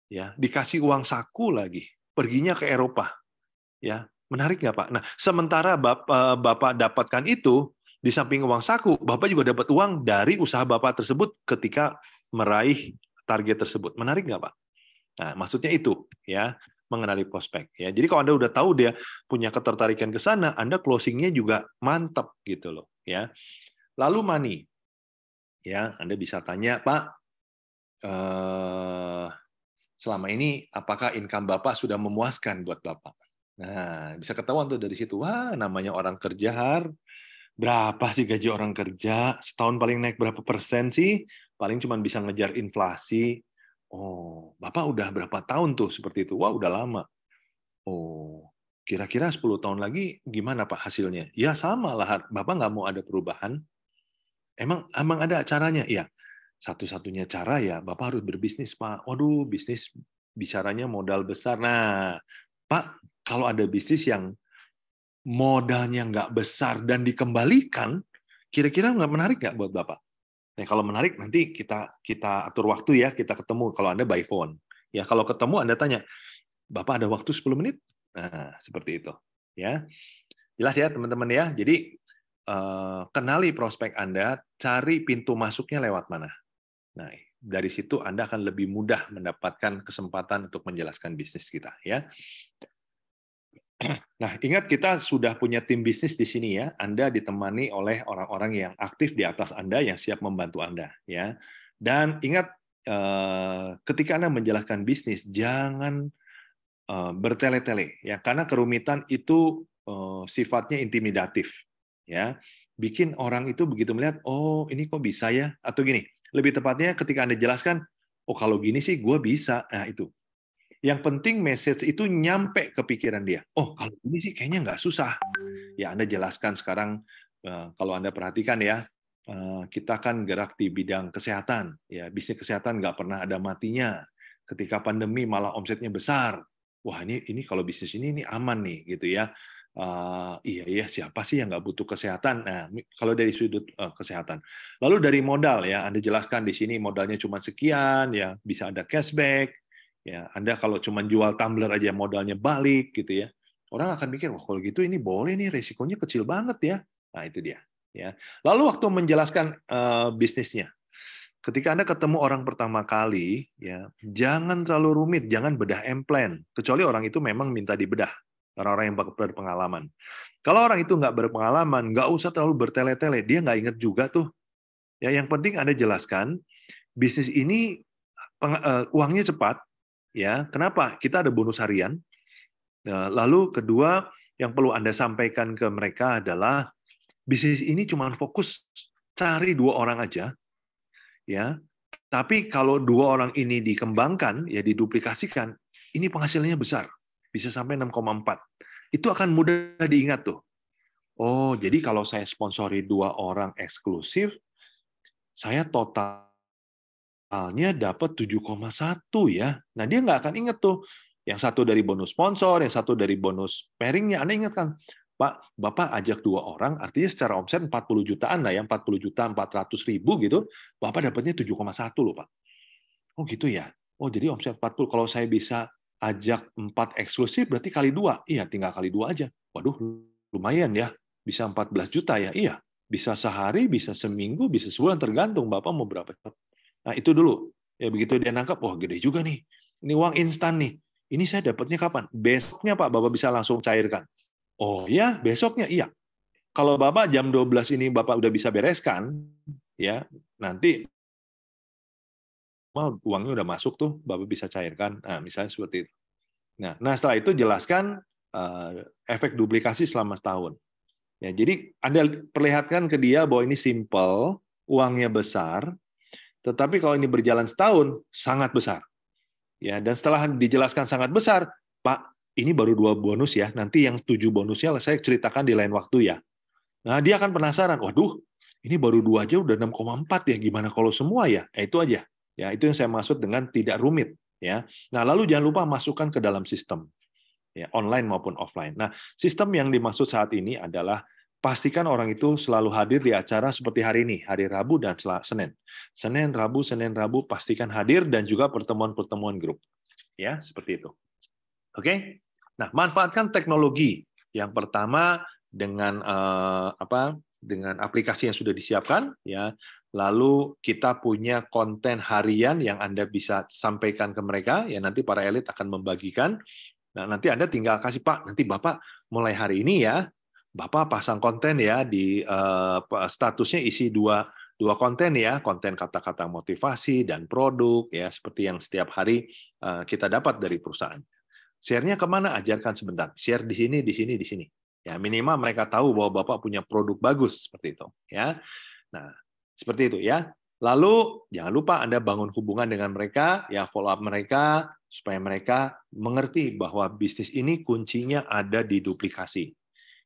Ya, dikasih uang saku lagi, perginya ke Eropa. Ya, menarik nggak, Pak? Nah, sementara Bapak dapatkan itu, di samping uang saku, Bapak juga dapat uang dari usaha Bapak tersebut ketika meraih target tersebut. Menarik nggak, Pak? Nah, maksudnya itu, ya, mengenali prospek. Ya, jadi kalau Anda udah tahu dia punya ketertarikan ke sana, Anda closing-nya juga mantap gitu loh. Ya, lalu money. Ya, Anda bisa tanya, Pak, selama ini apakah income Bapak sudah memuaskan buat Bapak? Nah, bisa ketahuan tuh dari situ. Wah, namanya orang kerja, berapa sih gaji orang kerja? Setahun paling naik berapa persen sih? Paling cuma bisa ngejar inflasi. Oh, Bapak udah berapa tahun tuh seperti itu? Wah, udah lama. Oh, kira-kira 10 tahun lagi gimana Pak hasilnya? Ya sama lah, Bapak nggak mau ada perubahan. Emang ada caranya? Iya, satu-satunya cara ya Bapak harus berbisnis, Pak. Waduh, bisnis bicaranya modal besar. Nah, Pak, kalau ada bisnis yang modalnya nggak besar dan dikembalikan, kira-kira nggak menarik nggak buat Bapak? Nah, kalau menarik nanti kita atur waktu ya, kita ketemu kalau Anda by phone. Ya, kalau ketemu Anda tanya, Bapak ada waktu 10 menit? Nah, seperti itu. Ya. Jelas ya, teman-teman ya. Jadi kenali prospek Anda, cari pintu masuknya lewat mana. Nah, dari situ Anda akan lebih mudah mendapatkan kesempatan untuk menjelaskan bisnis kita ya. Nah, ingat kita sudah punya tim bisnis di sini ya. Anda ditemani oleh orang-orang yang aktif di atas Anda yang siap membantu Anda ya. Dan ingat ketika Anda menjelaskan bisnis jangan bertele-tele ya, karena kerumitan itu sifatnya intimidatif ya. Bikin orang itu begitu melihat, oh ini kok bisa ya, atau gini, lebih tepatnya ketika Anda jelaskan, oh kalau gini sih gue bisa. Nah, itu Yang penting message itu nyampe ke pikiran dia. Oh, kalau ini sih kayaknya nggak susah. Ya, Anda jelaskan sekarang, kalau Anda perhatikan ya, kita kan gerak di bidang kesehatan. Ya, bisnis kesehatan nggak pernah ada matinya. Ketika pandemi malah omsetnya besar. Wah, ini kalau bisnis ini aman nih, gitu ya. Iya, siapa sih yang nggak butuh kesehatan? Nah, kalau dari sudut kesehatan. Lalu dari modal ya, Anda jelaskan di sini modalnya cuma sekian, ya bisa ada cashback. Ya, Anda kalau cuma jual tumbler aja modalnya balik gitu ya. Orang akan mikir, wah kalau gitu ini boleh nih, resikonya kecil banget ya. Nah, itu dia. Ya. Lalu waktu menjelaskan bisnisnya, ketika Anda ketemu orang pertama kali, ya jangan terlalu rumit, jangan bedah plan, kecuali orang itu memang minta dibedah, orang-orang yang berpengalaman. Kalau orang itu nggak berpengalaman, nggak usah terlalu bertele-tele, dia nggak inget juga tuh. Ya, yang penting Anda jelaskan, bisnis ini uangnya cepat, ya. Kenapa? Kita ada bonus harian. Lalu kedua, yang perlu Anda sampaikan ke mereka adalah bisnis ini cuma fokus cari 2 orang aja, ya. Tapi kalau 2 orang ini dikembangkan, ya diduplikasikan, ini penghasilannya besar, bisa sampai 6,4. Itu akan mudah diingat tuh. Oh, jadi kalau saya sponsori 2 orang eksklusif, saya totalnya dapat 7,1 ya. Nah, dia nggak akan ingat tuh. Yang satu dari bonus sponsor, yang satu dari bonus pairing-nya. Anda ingat kan? Pak, Bapak ajak 2 orang, artinya secara omset 40 jutaan lah ya, 40 juta 400.000 gitu, Bapak dapatnya 7,1 loh Pak. Oh gitu ya? Oh jadi omset 40, kalau saya bisa ajak 4 eksklusif berarti kali 2. Iya, tinggal kali 2 aja. Waduh, lumayan ya, bisa 14 juta ya? Iya, bisa sehari, bisa seminggu, bisa sebulan, tergantung Bapak mau berapa. Nah itu dulu, ya begitu dia nangkap, wah gede juga nih, ini uang instan nih. Ini saya dapatnya kapan? Besoknya Pak, Bapak bisa langsung cairkan. Oh ya, besoknya iya. Kalau Bapak jam 12 ini Bapak udah bisa bereskan, ya nanti uangnya udah masuk tuh, Bapak bisa cairkan. Nah, misalnya seperti itu. Nah setelah itu jelaskan efek duplikasi selama setahun. Ya, jadi Anda perlihatkan ke dia bahwa ini simple, uangnya besar, tetapi kalau ini berjalan setahun sangat besar. Ya, dan setelah dijelaskan sangat besar, Pak, ini baru 2 bonus ya, nanti yang 7 bonusnya saya ceritakan di lain waktu ya. Nah, dia akan penasaran, waduh, ini baru 2 aja udah 6,4 ya, gimana kalau semua ya? Itu aja. Ya, itu yang saya maksud dengan tidak rumit. Ya. Nah, lalu jangan lupa masukkan ke dalam sistem, ya, online maupun offline. Nah, sistem yang dimaksud saat ini adalah pastikan orang itu selalu hadir di acara seperti hari ini, hari Rabu dan Senin. Senin, Rabu, pastikan hadir dan juga pertemuan-pertemuan grup. Ya, seperti itu. Oke? Nah, manfaatkan teknologi. Yang pertama dengan dengan aplikasi yang sudah disiapkan, ya. Lalu kita punya konten harian yang Anda bisa sampaikan ke mereka, ya nanti para elit akan membagikan. Nah, nanti Anda tinggal kasih, Pak, nanti Bapak mulai hari ini ya, Bapak pasang konten ya di statusnya isi dua konten ya, konten kata-kata motivasi dan produk ya, seperti yang setiap hari kita dapat dari perusahaan. Share-nya kemana? Ajarkan sebentar. Share di sini, di sini, di sini. Ya, minimal mereka tahu bahwa Bapak punya produk bagus seperti itu. Ya, nah seperti itu ya. Lalu jangan lupa Anda bangun hubungan dengan mereka, ya follow up mereka supaya mereka mengerti bahwa bisnis ini kuncinya ada di duplikasi.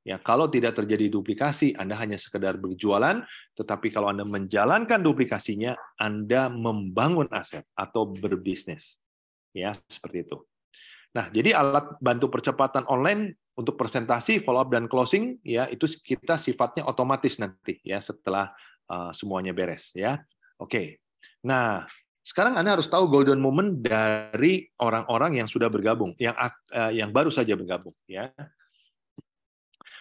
Ya, kalau tidak terjadi duplikasi, Anda hanya sekedar berjualan, tetapi kalau Anda menjalankan duplikasinya, Anda membangun aset atau berbisnis. Ya, seperti itu. Nah, jadi alat bantu percepatan online untuk presentasi, follow up dan closing ya itu kita sifatnya otomatis nanti ya setelah semuanya beres ya. Oke. Nah, sekarang Anda harus tahu golden moment dari orang-orang yang sudah bergabung, yang baru saja bergabung ya.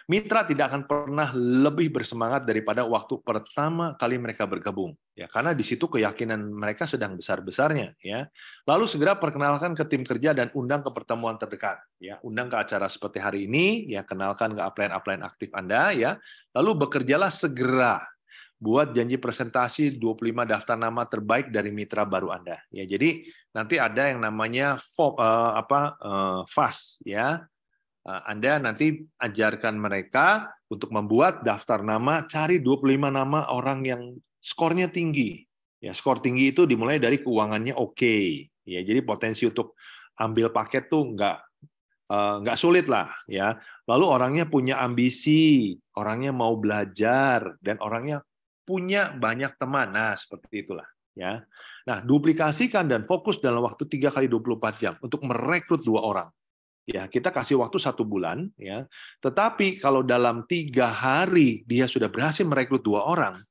Mitra tidak akan pernah lebih bersemangat daripada waktu pertama kali mereka bergabung, ya karena di situ keyakinan mereka sedang besar-besarnya, ya. Lalu segera perkenalkan ke tim kerja dan undang ke pertemuan terdekat, ya. Undang ke acara seperti hari ini, ya kenalkan ke upline aktif Anda, ya. Lalu bekerjalah segera. Buat janji presentasi 25 daftar nama terbaik dari mitra baru Anda, ya. Jadi nanti ada yang namanya FAST, ya. Anda nanti ajarkan mereka untuk membuat daftar nama, cari 25 nama orang yang skornya tinggi. Ya, skor tinggi itu dimulai dari keuangannya oke. Ya, jadi potensi untuk ambil paket tuh nggak sulit lah ya. Lalu orangnya punya ambisi, orangnya mau belajar, dan orangnya punya banyak teman. Nah, seperti itulah ya. Nah, duplikasikan dan fokus dalam waktu 3 kali 24 jam untuk merekrut 2 orang. Ya, kita kasih waktu 1 bulan ya. Tetapi kalau dalam 3 hari dia sudah berhasil merekrut 2 orang.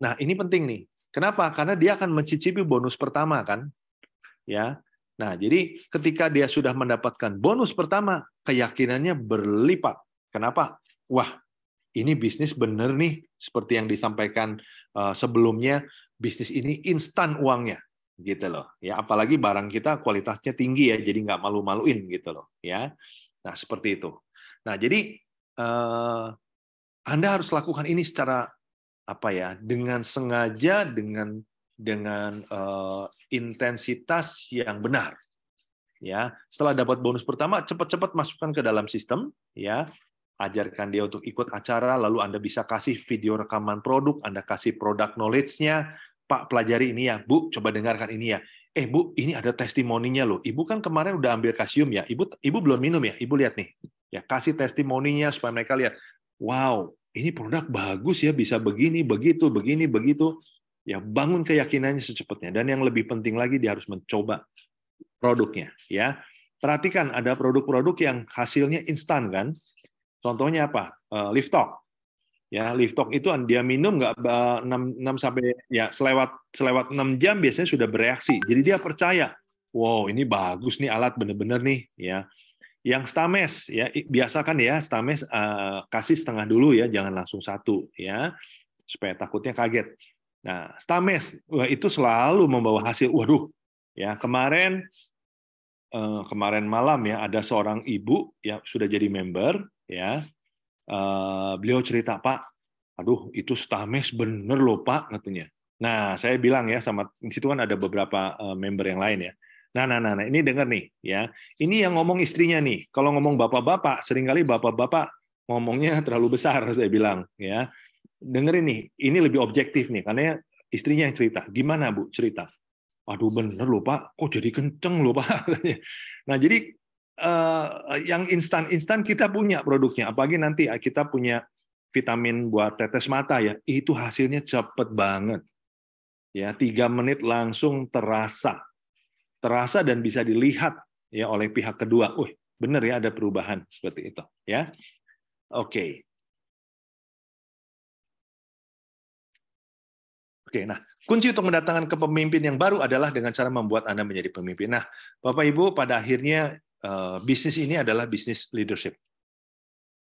Nah, ini penting nih. Kenapa? Karena dia akan mencicipi bonus pertama kan. Ya. Nah, jadi ketika dia sudah mendapatkan bonus pertama, keyakinannya berlipat. Kenapa? Wah, ini bisnis bener nih, seperti yang disampaikan sebelumnya, bisnis ini instan uangnya, gitu loh. Ya, apalagi barang kita kualitasnya tinggi ya, jadi nggak malu-maluin gitu loh. Ya, nah seperti itu. Nah, jadi Anda harus lakukan ini secara apa ya? Dengan sengaja, dengan intensitas yang benar. Ya, setelah dapat bonus pertama, cepat-cepat masukkan ke dalam sistem, ya. Ajarkan dia untuk ikut acara, lalu Anda bisa kasih video rekaman produk, Anda kasih product knowledge-nya, Pak pelajari ini ya, Bu, coba dengarkan ini ya. Bu, ini ada testimoninya loh. Ibu kan kemarin udah ambil kalsium ya, Ibu belum minum ya, Ibu lihat nih. Ya, kasih testimoninya supaya mereka lihat, wow, ini produk bagus ya, bisa begini, begitu, begini, begitu. Ya, bangun keyakinannya secepatnya. Dan yang lebih penting lagi, dia harus mencoba produknya. Ya, perhatikan ada produk-produk yang hasilnya instan kan. Contohnya apa? Liftok. Ya, Liftok itu dia minum nggak 6 sampai ya selewat 6 jam biasanya sudah bereaksi. Jadi dia percaya, wow ini bagus nih alat bener-bener nih. Ya, yang Stames ya biasakan ya Stames kasih setengah dulu ya, jangan langsung 1 ya, supaya takutnya kaget. Nah, Stames itu selalu membawa hasil. Waduh, ya kemarin malam ya ada seorang ibu ya sudah jadi member ya. Beliau cerita, Pak, aduh itu Stames bener loh Pak katanya. Nah saya bilang ya sama di situ kan ada beberapa member yang lain ya. Nah ini dengar nih ya. Ini yang ngomong istrinya nih. Kalau ngomong bapak-bapak seringkali bapak-bapak ngomongnya terlalu besar saya bilang ya. Dengerin nih, ini lebih objektif nih karena istrinya yang cerita. Gimana Bu cerita? Aduh bener loh Pak, kok jadi kenceng loh Pak. Nah jadi yang instan kita punya produknya, apalagi nanti kita punya vitamin buat tetes mata ya, itu hasilnya cepet banget. Ya 3 menit langsung terasa dan bisa dilihat ya oleh pihak kedua. Bener ya ada perubahan seperti itu ya. Oke. Oke, nah kunci untuk mendatangkan kepemimpin yang baru adalah dengan cara membuat Anda menjadi pemimpin. Nah, Bapak Ibu, pada akhirnya bisnis ini adalah bisnis leadership.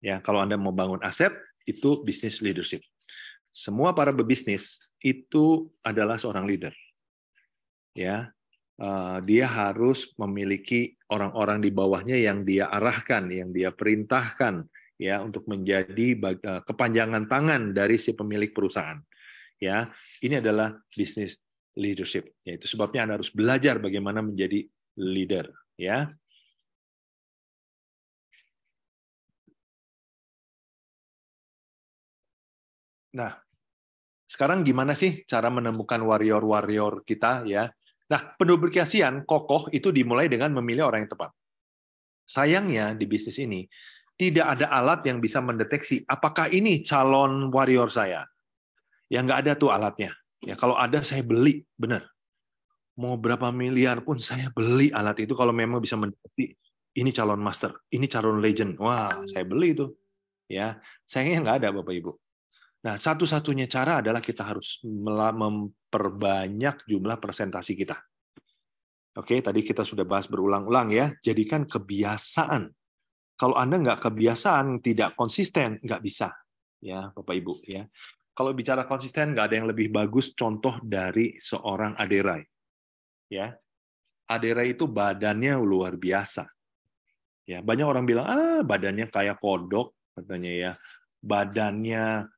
Ya, kalau Anda mau bangun aset, itu bisnis leadership. Semua para pebisnis itu adalah seorang leader. Ya, dia harus memiliki orang-orang di bawahnya yang dia arahkan, yang dia perintahkan, ya, untuk menjadi kepanjangan tangan dari si pemilik perusahaan. Ya, ini adalah bisnis leadership. Yaitu sebabnya Anda harus belajar bagaimana menjadi leader. Ya. Nah, sekarang gimana sih cara menemukan warrior-warrior kita? Ya. Nah, penduplikasian kokoh itu dimulai dengan memilih orang yang tepat. Sayangnya di bisnis ini tidak ada alat yang bisa mendeteksi apakah ini calon warrior saya. Ya nggak ada tuh alatnya. Ya kalau ada saya beli, benar. Mau berapa miliar pun saya beli alat itu kalau memang bisa mendeteksi ini calon master, ini calon legend. Wah, saya beli itu. Ya, sayangnya nggak ada Bapak Ibu. Nah, satu-satunya cara adalah kita harus memperbanyak jumlah presentasi kita. Oke, tadi kita sudah bahas berulang-ulang ya. Jadikan kebiasaan. Kalau Anda nggak kebiasaan, tidak konsisten, nggak bisa. Ya, Bapak Ibu. Ya. Kalau bicara konsisten, nggak ada yang lebih bagus contoh dari seorang Aderai. Ya, Aderai itu badannya luar biasa. Ya, banyak orang bilang, badannya kayak kodok, katanya ya. Badannya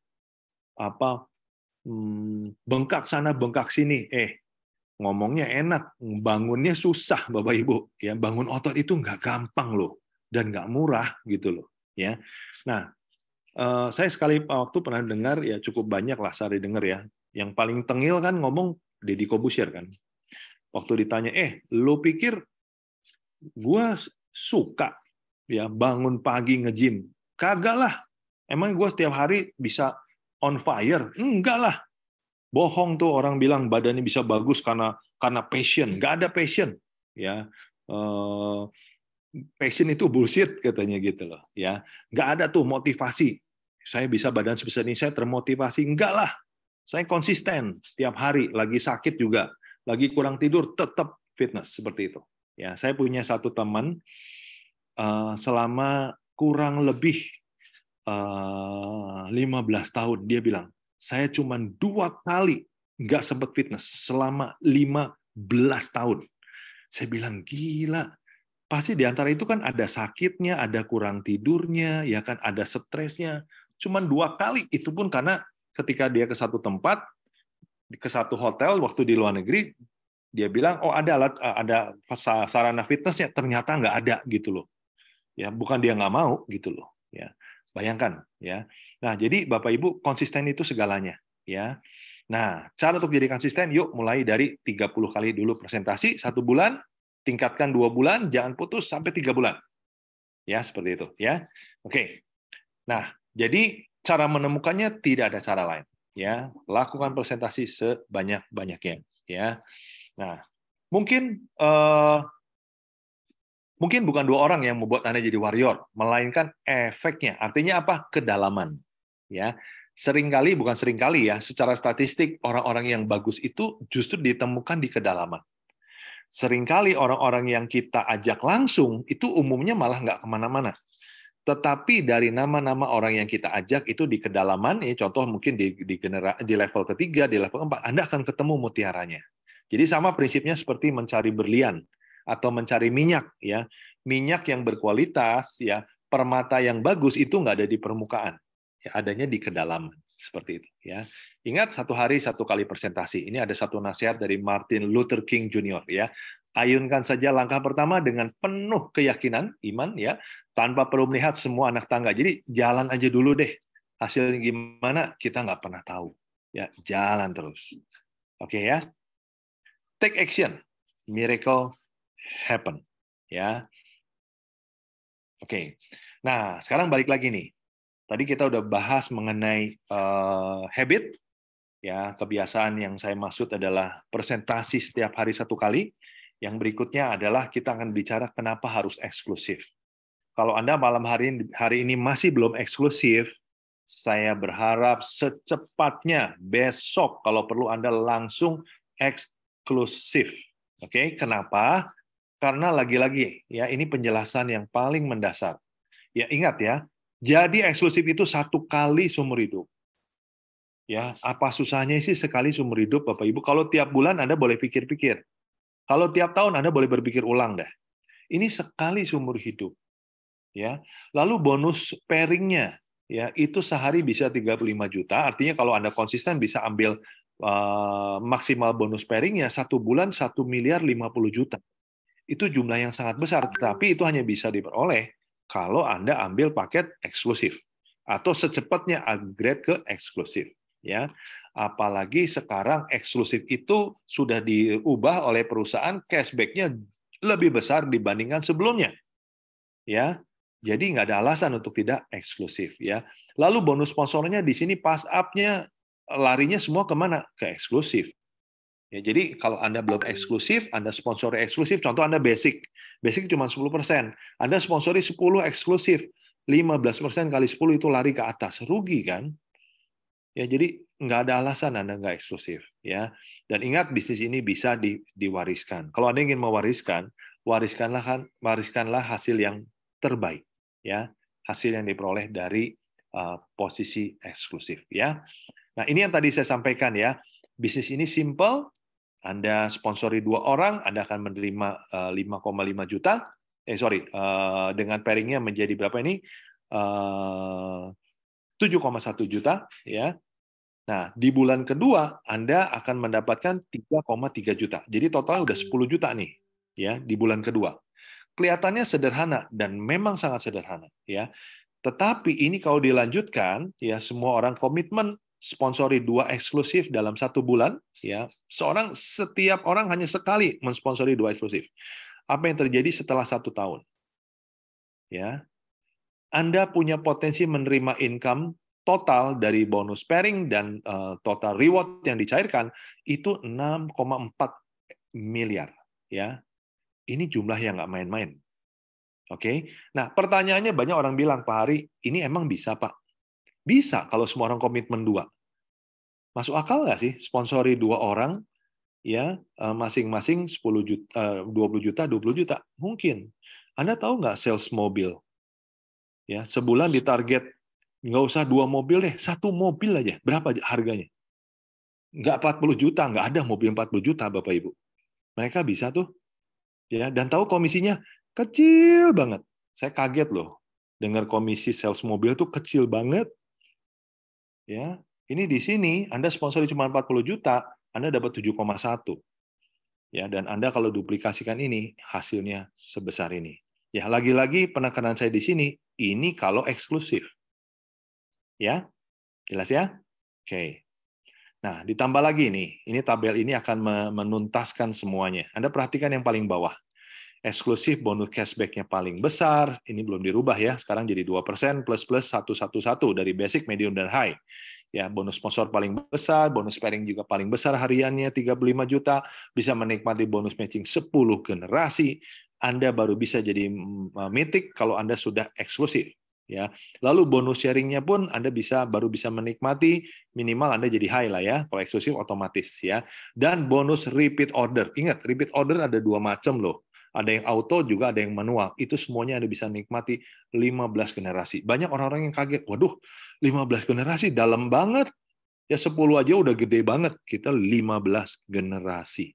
apa? Bengkak sana, bengkak sini. Ngomongnya enak, bangunnya susah, Bapak Ibu. Ya, bangun otot itu nggak gampang loh, dan nggak murah gitu loh. Ya, nah. Saya sekali waktu pernah dengar ya cukup banyak lah saya dengar ya. Yang paling tengil kan ngomong Deddy Corbuzier kan. Waktu ditanya, lo pikir gue suka ya bangun pagi nge-gym. Kagak lah. Emang gue setiap hari bisa on fire? Enggak lah. Bohong tuh orang bilang badannya bisa bagus karena passion. Nggak ada passion. Ya, passion itu bullshit katanya gitu loh. Ya, nggak ada tuh motivasi. Saya bisa badan sebesar ini, saya termotivasi. Enggak lah. Saya konsisten tiap hari. Lagi sakit juga, lagi kurang tidur, tetap fitness seperti itu. Ya, saya punya satu teman selama kurang lebih 15 tahun, dia bilang, saya cuma 2 kali nggak sempat fitness selama 15 tahun. Saya bilang, gila. Pasti di antara itu kan ada sakitnya, ada kurang tidurnya, ya kan, ada stresnya. Cuma 2 kali, itu pun karena ketika dia ke satu tempat, ke satu hotel waktu di luar negeri, dia bilang, oh ada sarana fitnessnya, ternyata nggak ada gitu loh. Ya, bukan dia nggak mau gitu loh. Ya. Bayangkan ya. Nah, jadi Bapak Ibu, konsisten itu segalanya ya. Nah, cara untuk jadi konsisten yuk mulai dari 30 kali dulu presentasi 1 bulan, tingkatkan 2 bulan, jangan putus sampai 3 bulan. Ya, seperti itu ya. Oke. Nah, jadi cara menemukannya tidak ada cara lain ya. Lakukan presentasi sebanyak-banyaknya ya. Nah, mungkin bukan 2 orang yang membuat Anda jadi warrior, melainkan efeknya. Artinya apa? Kedalaman. Ya, bukan seringkali ya, secara statistik orang-orang yang bagus itu justru ditemukan di kedalaman. Seringkali orang-orang yang kita ajak langsung itu umumnya malah nggak kemana-mana. Tetapi dari nama-nama orang yang kita ajak itu di kedalaman, ya contoh mungkin di level ketiga, di level 4, Anda akan ketemu mutiaranya. Jadi sama prinsipnya seperti mencari berlian atau mencari minyak ya. Minyak yang berkualitas ya, permata yang bagus itu nggak ada di permukaan. Ya, adanya di kedalaman seperti itu ya. Ingat 1 hari 1 kali presentasi. Ini ada satu nasihat dari Martin Luther King Jr. ya. Ayunkan saja langkah pertama dengan penuh keyakinan, iman ya, tanpa perlu melihat semua anak tangga. Jadi jalan aja dulu deh. Hasilnya gimana kita nggak pernah tahu. Ya, jalan terus. Oke ya. Take action. Miracle happen. Ya. Oke. Nah, sekarang balik lagi nih. Tadi kita udah bahas mengenai habit. Ya, kebiasaan yang saya maksud adalah presentasi setiap hari 1 kali. Yang berikutnya adalah kita akan bicara kenapa harus eksklusif. Kalau Anda malam hari ini masih belum eksklusif, saya berharap secepatnya besok kalau perlu Anda langsung eksklusif. Oke, kenapa? Karena lagi-lagi ya ini penjelasan yang paling mendasar. Ya ingat ya, jadi eksklusif itu 1 kali seumur hidup. Ya, apa susahnya sih sekali seumur hidup Bapak Ibu? Kalau tiap bulan Anda boleh pikir-pikir. Kalau tiap tahun Anda boleh berpikir ulang deh. Ini sekali seumur hidup. Ya. Lalu bonus pairing-nya ya itu sehari bisa 35 juta. Artinya kalau Anda konsisten bisa ambil maksimal bonus pairing-nya 1 bulan 1 miliar 50 juta. Itu jumlah yang sangat besar, tetapi itu hanya bisa diperoleh kalau Anda ambil paket eksklusif atau secepatnya upgrade ke eksklusif ya. Apalagi sekarang eksklusif itu sudah diubah oleh perusahaan, cashback-nya lebih besar dibandingkan sebelumnya. Ya. Jadi nggak ada alasan untuk tidak eksklusif ya. Lalu bonus sponsornya di sini pas up-nya larinya semua kemana? Ke eksklusif. Ya, jadi kalau Anda belum eksklusif, Anda sponsori eksklusif, contoh Anda basic cuma 10%, Anda sponsori 10 eksklusif, 15% kali 10 itu lari ke atas, rugi kan? Ya, jadi nggak ada alasan Anda nggak eksklusif ya. Dan ingat bisnis ini bisa diwariskan. Kalau Anda ingin mewariskan, wariskanlah hasil yang terbaik ya, hasil yang diperoleh dari posisi eksklusif ya. Nah, ini yang tadi saya sampaikan ya. Bisnis ini simple. Anda sponsori 2 orang, Anda akan menerima 5,5 juta. Dengan pairing-nya menjadi berapa ini? 7,1 juta ya. Nah, di bulan kedua Anda akan mendapatkan 3,3 juta. Jadi total udah 10 juta nih ya di bulan kedua. Kelihatannya sederhana dan memang sangat sederhana ya. Tetapi ini kalau dilanjutkan ya semua orang komitmen sponsori 2 eksklusif dalam 1 bulan ya. Setiap orang hanya sekali mensponsori 2 eksklusif. Apa yang terjadi setelah 1 tahun? Ya, Anda punya potensi menerima income total dari bonus pairing dan total reward yang dicairkan itu 6,4 miliar. Ya, ini jumlah yang nggak main-main. Oke, nah pertanyaannya banyak orang bilang, Pak Hari, ini emang bisa Pak? Bisa kalau semua orang komitmen 2. Masuk akal nggak sih sponsori 2 orang, ya masing-masing 10 juta, 20 juta, 20 juta? Mungkin. Anda tahu nggak sales mobil? Ya, sebulan ditarget nggak usah 2 mobil deh, 1 mobil aja. Berapa harganya? Nggak 40 juta, nggak ada mobil 40 juta, Bapak Ibu. Mereka bisa tuh. Ya, dan tahu komisinya kecil banget. Saya kaget loh. Dengar komisi sales mobil tuh kecil banget. Ya, ini di sini Anda sponsori cuma 40 juta, Anda dapat 7,1. Ya, dan Anda kalau duplikasikan ini hasilnya sebesar ini. Ya, lagi-lagi penekanan saya di sini, ini kalau eksklusif. Ya, jelas ya? Oke. Nah, ditambah lagi nih, ini tabel ini akan menuntaskan semuanya. Anda perhatikan yang paling bawah. Eksklusif bonus cashback-nya paling besar, ini belum dirubah ya, sekarang jadi 2% plus 111 dari basic, medium, dan high. Ya, bonus sponsor paling besar, bonus pairing juga paling besar hariannya 35 juta, bisa menikmati bonus matching 10 generasi. Anda baru bisa jadi mythic kalau Anda sudah eksklusif. Ya, lalu bonus sharing-nya pun Anda baru bisa menikmati minimal Anda jadi high lah ya, kalau eksklusif otomatis ya. Dan bonus repeat order. Ingat, repeat order ada 2 macam loh. Ada yang auto juga ada yang manual. Itu semuanya Anda bisa nikmati 15 generasi. Banyak orang-orang yang kaget, waduh 15 generasi dalam banget. Ya 10 aja udah gede banget. Kita 15 generasi.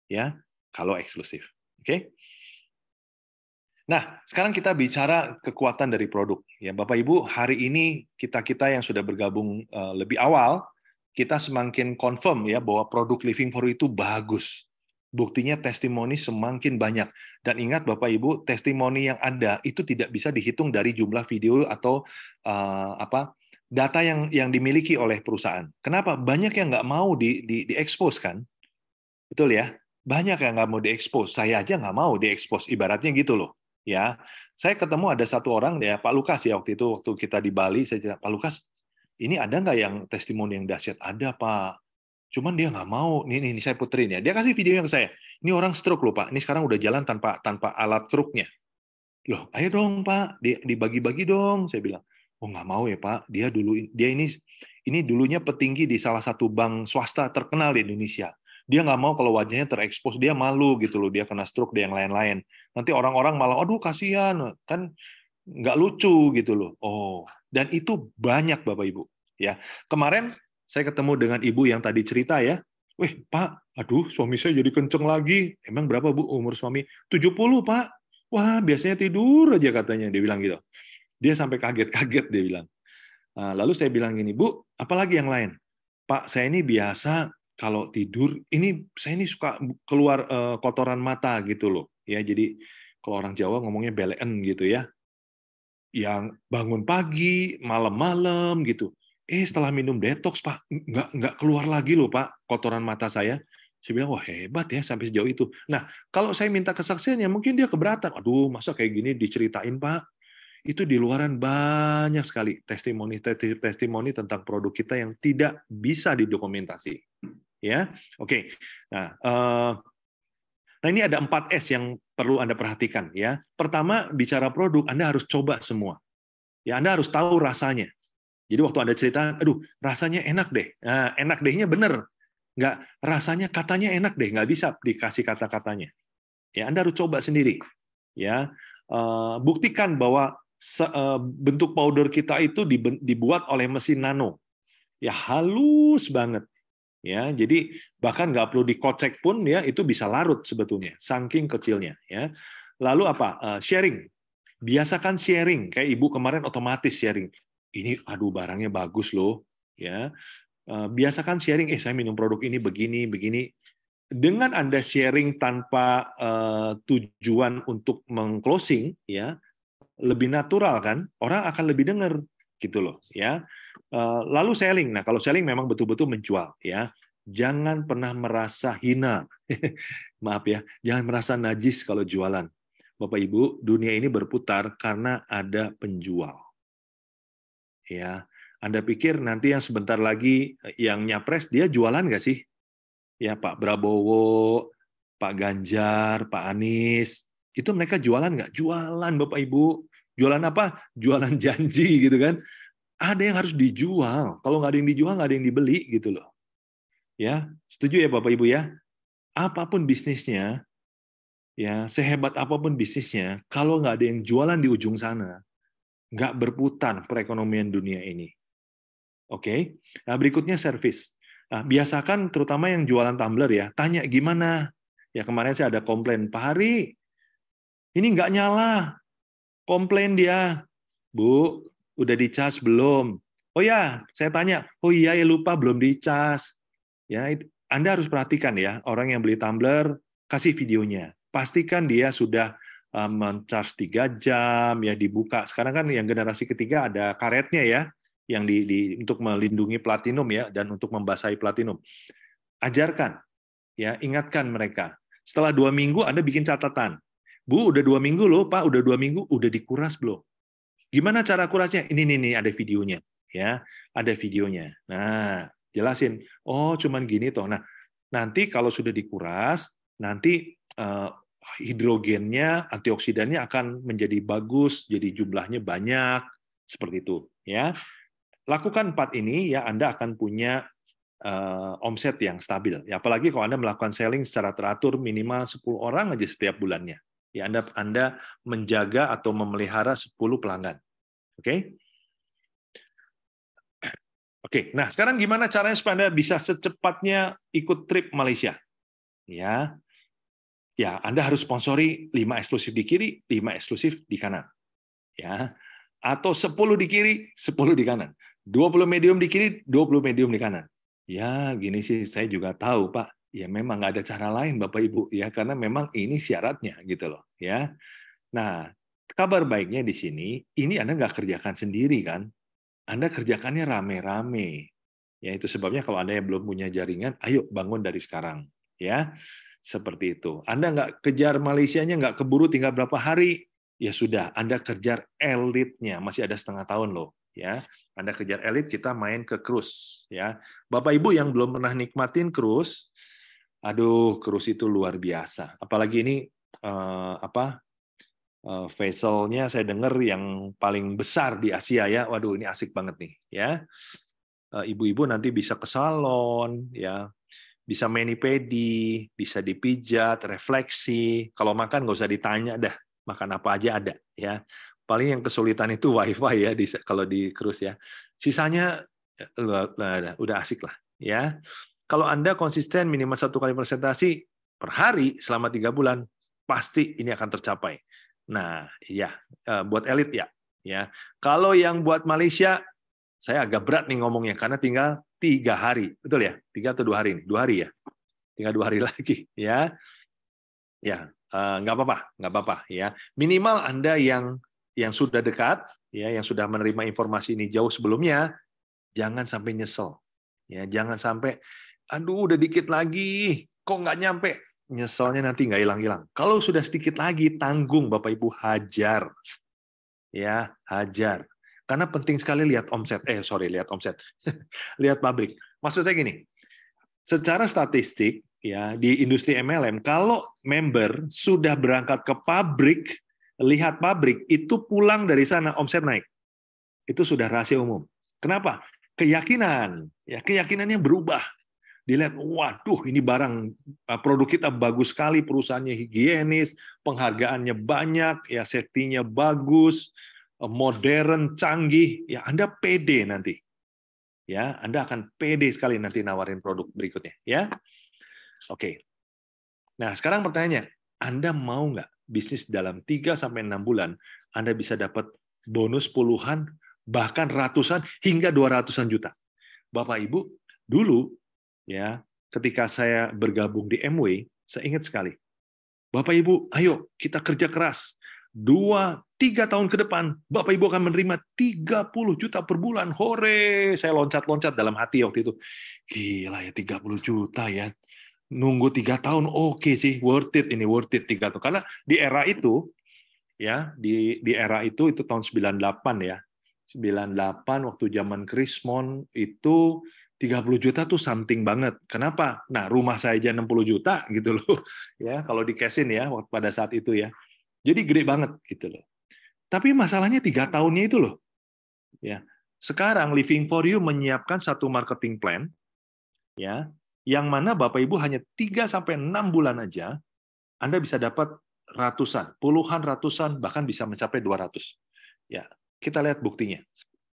Ya, kalau eksklusif. Oke? Nah, sekarang kita bicara kekuatan dari produk. Ya, Bapak Ibu, hari ini kita yang sudah bergabung lebih awal, kita semakin confirm ya bahwa produk Living for You itu bagus. Buktinya testimoni semakin banyak. Dan ingat Bapak Ibu, testimoni yang ada itu tidak bisa dihitung dari jumlah video atau data yang dimiliki oleh perusahaan. Kenapa? Banyak yang nggak mau di-expose kan? Betul ya? Banyak yang nggak mau di-expose. Saya aja nggak mau di-expose. Ibaratnya gitu loh. Ya, saya ketemu ada satu orang ya Pak Lukas ya waktu kita di Bali, saya bilang, Pak Lukas, ini ada nggak yang testimoni yang dahsyat? Ada Pak. Cuman dia nggak mau. Ini saya puterin ya. Dia kasih video yang saya. Ini orang stroke loh Pak. Ini sekarang udah jalan tanpa alat truknya. Loh, ayo dong Pak, dibagi-bagi dong. Saya bilang, oh nggak mau ya Pak. Dia ini dulunya petinggi di salah satu bank swasta terkenal di Indonesia. Dia nggak mau kalau wajahnya terekspos, dia malu gitu loh, dia kena stroke dan yang lain-lain. Nanti orang-orang malah, aduh kasihan, kan nggak lucu gitu loh. Oh, dan itu banyak Bapak Ibu. Ya, kemarin saya ketemu dengan ibu yang tadi cerita ya, weh Pak, aduh suami saya jadi kenceng lagi. Emang berapa Bu umur suami? 70 Pak. Wah biasanya tidur aja katanya, dia bilang gitu. Dia sampai kaget-kaget dia bilang. Nah, lalu saya bilang gini, Bu, apalagi yang lain? Pak, saya ini biasa kalau tidur, saya ini suka keluar kotoran mata gitu loh. Ya, jadi kalau orang Jawa ngomongnya belen gitu ya. Yang bangun pagi, malam-malam gitu. Setelah minum detox, Pak, nggak keluar lagi loh, Pak, kotoran mata saya. Saya bilang, wah hebat ya sampai sejauh itu. Nah, kalau saya minta kesaksiannya, mungkin dia keberatan. Aduh, masa kayak gini diceritain, Pak? Itu di luaran banyak sekali testimoni tentang produk kita yang tidak bisa didokumentasi. Ya, oke. Nah, ini ada 4S yang perlu Anda perhatikan ya. Pertama, bicara produk, Anda harus coba semua. Ya, Anda harus tahu rasanya. Jadi waktu Anda cerita, aduh, rasanya enak deh. Nah, enak dehnya bener. Nggak, rasanya katanya enak deh, nggak bisa dikasih kata-katanya. Ya, Anda harus coba sendiri. Ya, buktikan bahwa bentuk powder kita itu dibuat oleh mesin nano. Ya, halus banget. Ya, jadi bahkan nggak perlu dikocek pun ya itu bisa larut sebetulnya, saking kecilnya. Ya, lalu apa? Sharing. Biasakan sharing. Kayak ibu kemarin otomatis sharing. Ini, aduh barangnya bagus loh. Ya, biasakan sharing. Saya minum produk ini begini. Dengan Anda sharing tanpa tujuan untuk mengclosing, ya lebih natural kan? Orang akan lebih dengar gitu loh. Ya. Lalu selling. Nah, kalau selling memang betul-betul menjual. Ya. Jangan pernah merasa hina. Maaf ya, jangan merasa najis kalau jualan. Bapak Ibu, dunia ini berputar karena ada penjual. Ya, Anda pikir nanti yang sebentar lagi yang nyapres dia jualan nggak sih? Ya, Pak Prabowo, Pak Ganjar, Pak Anies, itu mereka jualan nggak? Jualan, Bapak Ibu. Jualan apa? Jualan janji gitu kan. Ada yang harus dijual. Kalau nggak ada yang dijual, nggak ada yang dibeli gitu loh. Ya, setuju ya Bapak Ibu ya? Apapun bisnisnya, ya sehebat apapun bisnisnya, kalau nggak ada yang jualan di ujung sana, nggak berputar perekonomian dunia ini. Oke, nah berikutnya servis. Nah, biasakan terutama yang jualan tumbler ya, tanya gimana. Ya kemarin saya ada komplain, Pak Hari, ini nggak nyala. Komplain dia, Bu, udah dicas belum? Oh ya, saya tanya, oh iya ya lupa belum dicas. Ya, Anda harus perhatikan ya, orang yang beli tumbler, kasih videonya. Pastikan dia sudah men-charge 3 jam, ya dibuka. Sekarang kan yang generasi ketiga ada karetnya ya, yang untuk melindungi platinum ya, dan untuk membasahi platinum. Ajarkan, ya ingatkan mereka. Setelah 2 minggu Anda bikin catatan. Bu, udah 2 minggu loh, Pak, udah 2 minggu, udah dikuras belum? Gimana cara kurasnya? Ini ada videonya, ya, ada videonya. Nah, jelasin. Oh, cuman gini toh. Nah, nanti kalau sudah dikuras, nanti hidrogennya, antioksidannya akan menjadi bagus, jadi jumlahnya banyak, seperti itu. Ya, lakukan 4 ini, ya Anda akan punya omset yang stabil. Ya, apalagi kalau Anda melakukan selling secara teratur minimal 10 orang aja setiap bulannya. Ya, Anda menjaga atau memelihara 10 pelanggan. Oke? Oke, nah sekarang gimana caranya supaya Anda bisa secepatnya ikut trip Malaysia? Ya, Anda harus sponsori 5 eksklusif di kiri, 5 eksklusif di kanan. Ya, atau 10 di kiri, 10 di kanan. 20 medium di kiri, 20 medium di kanan. Ya, gini sih saya juga tahu, Pak. Ya memang nggak ada cara lain, Bapak Ibu, ya karena memang ini syaratnya gitu loh, ya. Nah, kabar baiknya di sini, ini Anda nggak kerjakan sendiri kan? Anda kerjakannya rame-rame. Ya, itu sebabnya kalau Anda yang belum punya jaringan, ayo bangun dari sekarang. Ya, seperti itu. Anda nggak kejar Malaysianya, nggak keburu tinggal berapa hari, ya sudah, Anda kejar elitnya. Masih ada setengah tahun loh. Ya, Anda kejar elit, kita main ke cruise. Ya, Bapak Ibu yang belum pernah nikmatin cruise, aduh, cruise itu luar biasa. Apalagi ini vesselnya saya dengar yang paling besar di Asia ya. Waduh, ini asik banget nih ya. Ibu-ibu nanti bisa ke salon ya, bisa mani-pedi, bisa dipijat, refleksi. Kalau makan nggak usah ditanya dah, makan apa aja ada ya. Paling yang kesulitan itu wifi ya kalau di cruise ya. Sisanya udah asik lah ya. Kalau Anda konsisten minimal 1 kali presentasi per hari selama 3 bulan, pasti ini akan tercapai. Nah, iya, buat elit ya. Ya, kalau yang buat Malaysia, saya agak berat nih ngomongnya karena tinggal 3 hari, betul ya? 3 atau 2 hari nih? 2 hari ya? Tinggal 2 hari lagi, ya. Ya, nggak apa-apa, ya. Minimal Anda yang sudah dekat, ya, yang sudah menerima informasi ini jauh sebelumnya, jangan sampai nyesel, ya, jangan sampai, aduh, udah dikit lagi, kok nggak nyampe. Nyeselnya nanti nggak hilang-hilang. Kalau sudah sedikit lagi, tanggung Bapak Ibu, hajar. Ya, hajar. Karena penting sekali lihat omset. Lihat omset. Lihat pabrik. Maksudnya gini, secara statistik, ya di industri MLM, kalau member sudah berangkat ke pabrik, lihat pabrik, itu pulang dari sana, omset naik. Itu sudah rahasia umum. Kenapa? Keyakinan. Ya, keyakinannya berubah. Dilihat, waduh ini barang produk kita bagus sekali, perusahaannya higienis, penghargaannya banyak, ya safety-nya bagus, modern, canggih, ya Anda pede nanti. Ya, Anda akan pede sekali nanti nawarin produk berikutnya, ya. Oke. Nah, sekarang pertanyaannya, Anda mau nggak bisnis dalam 3 sampai 6 bulan Anda bisa dapat bonus puluhan, bahkan ratusan hingga 200-an juta? Bapak Ibu, dulu ya, ketika saya bergabung di MW, saya ingat sekali. Bapak Ibu, ayo kita kerja keras. 2-3 tahun ke depan, Bapak Ibu akan menerima 30 juta per bulan. Hore, saya loncat-loncat dalam hati waktu itu. Gila ya, 30 juta ya. Nunggu 3 tahun, oke sih, worth it 3 tahun. Karena di era itu, ya, di era itu tahun 98 ya. 98 waktu zaman Krismon itu 30 juta tuh something banget. Kenapa? Nah, rumah saya aja 60 juta gitu loh. Ya, kalau di cash-in ya pada saat itu ya. Jadi gede banget gitu loh. Tapi masalahnya 3 tahunnya itu loh. Ya. Sekarang Living for You menyiapkan satu marketing plan ya, yang mana Bapak Ibu hanya 3 sampai 6 bulan aja Anda bisa dapat ratusan, puluhan ratusan, bahkan bisa mencapai 200. Ya, kita lihat buktinya.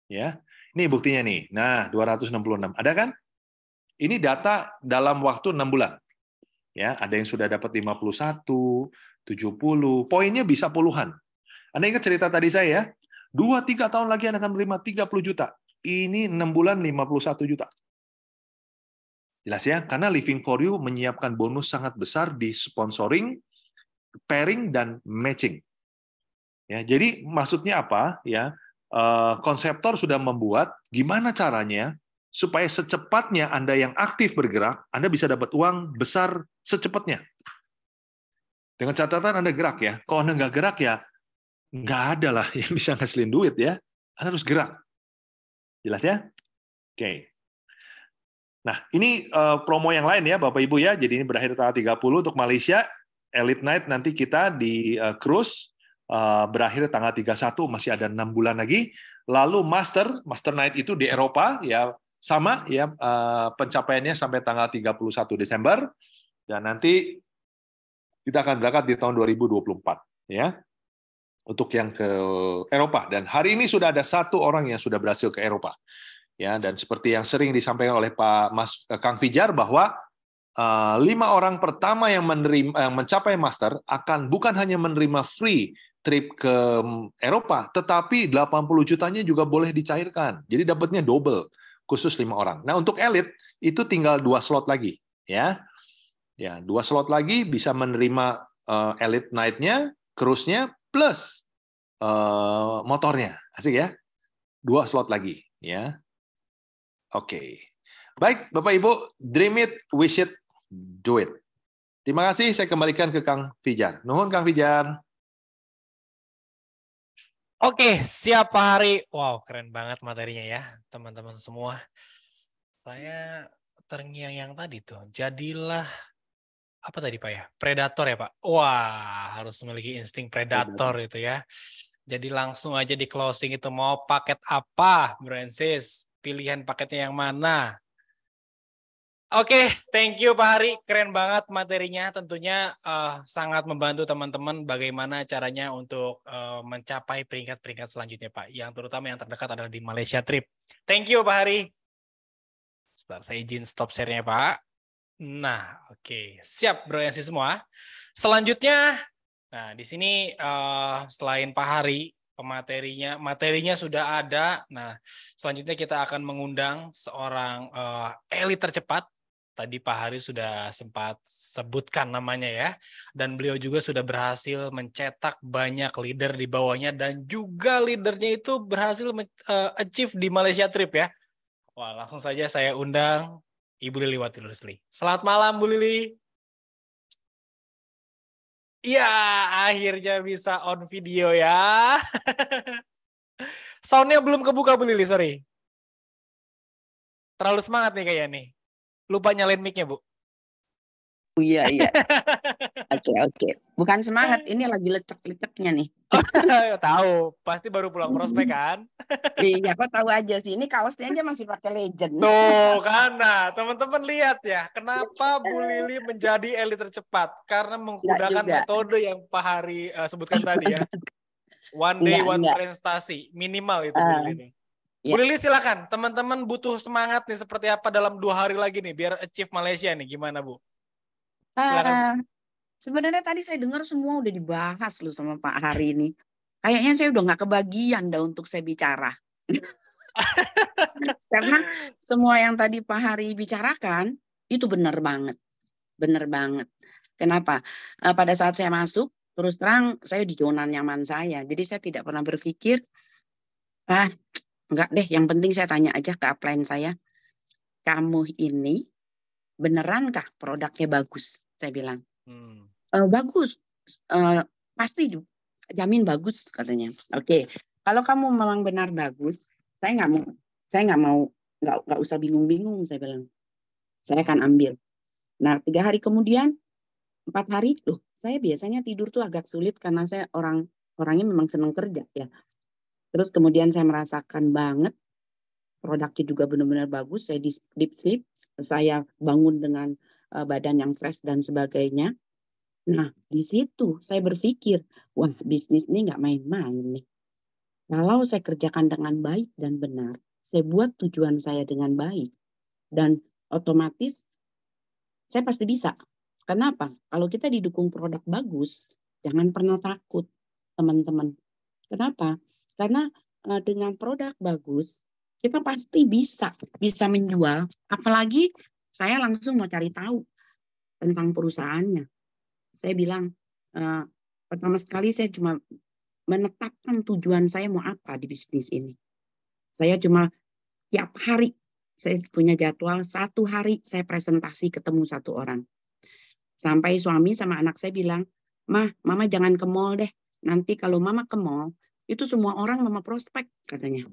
Ya. Ini buktinya nih. Nah, 266. Ada kan? Ini data dalam waktu 6 bulan. Ya, ada yang sudah dapat 51, 70, poinnya bisa puluhan. Anda ingat cerita tadi saya ya? 2-3 tahun lagi Anda akan menerima 30 juta. Ini 6 bulan 51 juta. Jelas ya? Karena Living for You menyiapkan bonus sangat besar di sponsoring, pairing, dan matching. Ya, jadi maksudnya apa? Ya, konseptor sudah membuat gimana caranya supaya secepatnya Anda yang aktif bergerak, Anda bisa dapat uang besar secepatnya. Dengan catatan Anda gerak ya. Kalau Anda nggak gerak ya, nggak ada lah yang bisa ngasilin duit ya. Anda harus gerak. Jelas ya? Oke. Nah, ini promo yang lain ya Bapak Ibu ya. Jadi ini berakhir tanggal 30 untuk Malaysia. Elite Night nanti kita di cruise berakhir tanggal 31, masih ada 6 bulan lagi. Lalu Master Night itu di Eropa ya, sama ya, pencapaiannya sampai tanggal 31 Desember, dan nanti kita akan berangkat di tahun 2024 ya untuk yang ke Eropa. Dan hari ini sudah ada 1 orang yang sudah berhasil ke Eropa ya, dan seperti yang sering disampaikan oleh Kang Fijar bahwa 5 orang pertama yang mencapai Master akan bukan hanya menerima free trip ke Eropa, tetapi 80 jutanya juga boleh dicairkan. Jadi dapatnya double, khusus 5 orang. Nah, untuk elit itu tinggal 2 slot lagi, ya. Ya, 2 slot lagi bisa menerima elite night-nya, cruise-nya plus motornya. Asik ya? 2 slot lagi, ya. Oke. Baik, Bapak Ibu, dream it, wish it, do it. Terima kasih, saya kembalikan ke Kang Fijar. Nuhun Kang Fijar. Oke, siap Pak Hari. Wow, keren banget materinya ya, teman-teman semua. Saya terngiang-ngiang tadi tuh. Jadilah, apa tadi Pak ya? Predator ya Pak? Wah, harus memiliki insting predator itu ya. Jadi langsung aja di closing itu, mau paket apa, Francis? Pilihan paketnya yang mana? Oke, thank you Pak Hari. Keren banget materinya. Tentunya sangat membantu teman-teman bagaimana caranya untuk mencapai peringkat-peringkat selanjutnya Pak. Yang terutama yang terdekat adalah di Malaysia Trip. Thank you Pak Hari. Sebentar, saya izin stop share-nya Pak. Nah, oke. Siap Bro Yansi semua. Selanjutnya, nah di sini selain Pak Hari, materinya sudah ada. Nah, selanjutnya kita akan mengundang seorang elit tercepat. Tadi Pak Hari sudah sempat sebutkan namanya ya. Dan beliau juga sudah berhasil mencetak banyak leader di bawahnya. Dan juga leadernya itu berhasil achieve di Malaysia Trip ya. Wah, langsung saja saya undang Ibu Lili Wati Rusli. Selamat malam Bu Lili. Iya, akhirnya bisa on video ya. Soundnya belum kebuka Bu Lili, sorry. Terlalu semangat nih kayaknya nih. Lupa nyalain mic-nya, Bu. Oh, iya. Oke. Bukan semangat, ini lagi lecek-leceknya nih. Tahu, pasti baru pulang prospek kan? Iya, kok tahu aja sih. Ini kaosnya aja masih pakai legend. Tuh, karena teman-teman lihat ya, kenapa Bu Lili menjadi elit tercepat? Karena menggunakan metode yang Pak Hari sebutkan tadi ya. One day, one prestasi. Minimal itu Bu Lili. Bu Lili silakan, teman-teman butuh semangat nih seperti apa dalam 2 hari lagi nih biar achieve Malaysia nih, gimana Bu? Silakan. Sebenarnya tadi saya dengar semua udah dibahas loh sama Pak Hari ini. Kayaknya saya udah nggak kebagian dah untuk saya bicara. Karena semua yang tadi Pak Hari bicarakan itu benar banget. Benar banget. Kenapa? Pada saat saya masuk terus terang saya di zona nyaman saya. Jadi saya tidak pernah berpikir, enggak deh, yang penting saya tanya aja ke upline saya, kamu ini benerankah produknya bagus? Saya bilang, bagus, pasti jamin bagus katanya. Oke, kalau kamu memang benar bagus, saya nggak usah bingung-bingung, saya bilang, saya akan ambil. Nah 3 hari kemudian, 4 hari, loh saya biasanya tidur tuh agak sulit karena saya orangnya memang senang kerja ya. Terus kemudian saya merasakan banget produknya juga benar-benar bagus, saya deep sleep, saya bangun dengan badan yang fresh dan sebagainya. Nah di situ saya berpikir, wah bisnis ini nggak main-main nih. Kalau saya kerjakan dengan baik dan benar, saya buat tujuan saya dengan baik, dan otomatis saya pasti bisa. Kenapa? Kalau kita didukung produk bagus, jangan pernah takut, teman-teman. Kenapa? Karena dengan produk bagus, kita pasti bisa menjual. Apalagi saya langsung mau cari tahu tentang perusahaannya. Saya bilang, pertama sekali saya cuma menetapkan tujuan saya mau apa di bisnis ini. Saya cuma tiap hari, saya punya jadwal 1 hari saya presentasi ketemu 1 orang. Sampai suami sama anak saya bilang, Mama jangan ke mall deh. Nanti kalau Mama ke mall, itu semua orang Mama prospek, katanya.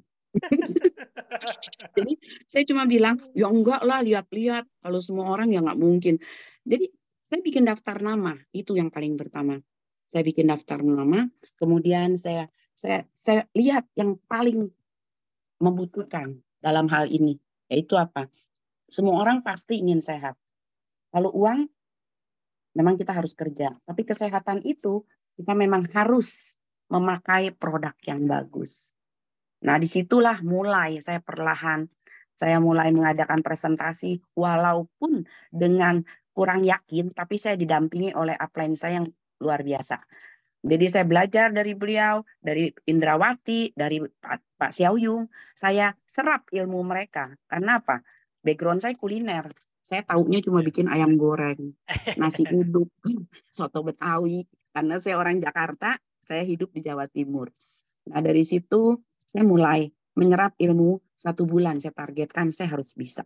Jadi saya cuma bilang, ya enggak lah, lihat-lihat. Kalau semua orang ya nggak mungkin. Jadi saya bikin daftar nama, itu yang paling pertama. Saya bikin daftar nama, kemudian saya lihat yang paling membutuhkan dalam hal ini. Yaitu apa? Semua orang pasti ingin sehat. Kalau uang, memang kita harus kerja. Tapi kesehatan itu kita memang harus memakai produk yang bagus. Nah disitulah mulai saya perlahan, saya mulai mengadakan presentasi walaupun dengan kurang yakin, tapi saya didampingi oleh upline saya yang luar biasa. Jadi saya belajar dari beliau, dari Indrawati, dari Pak Xiaoyung, saya serap ilmu mereka. Karena apa? Background saya kuliner. Saya taunya cuma bikin ayam goreng, nasi uduk, soto Betawi. Karena saya orang Jakarta, saya hidup di Jawa Timur. Nah dari situ saya mulai menyerap ilmu 1 bulan. Saya targetkan saya harus bisa.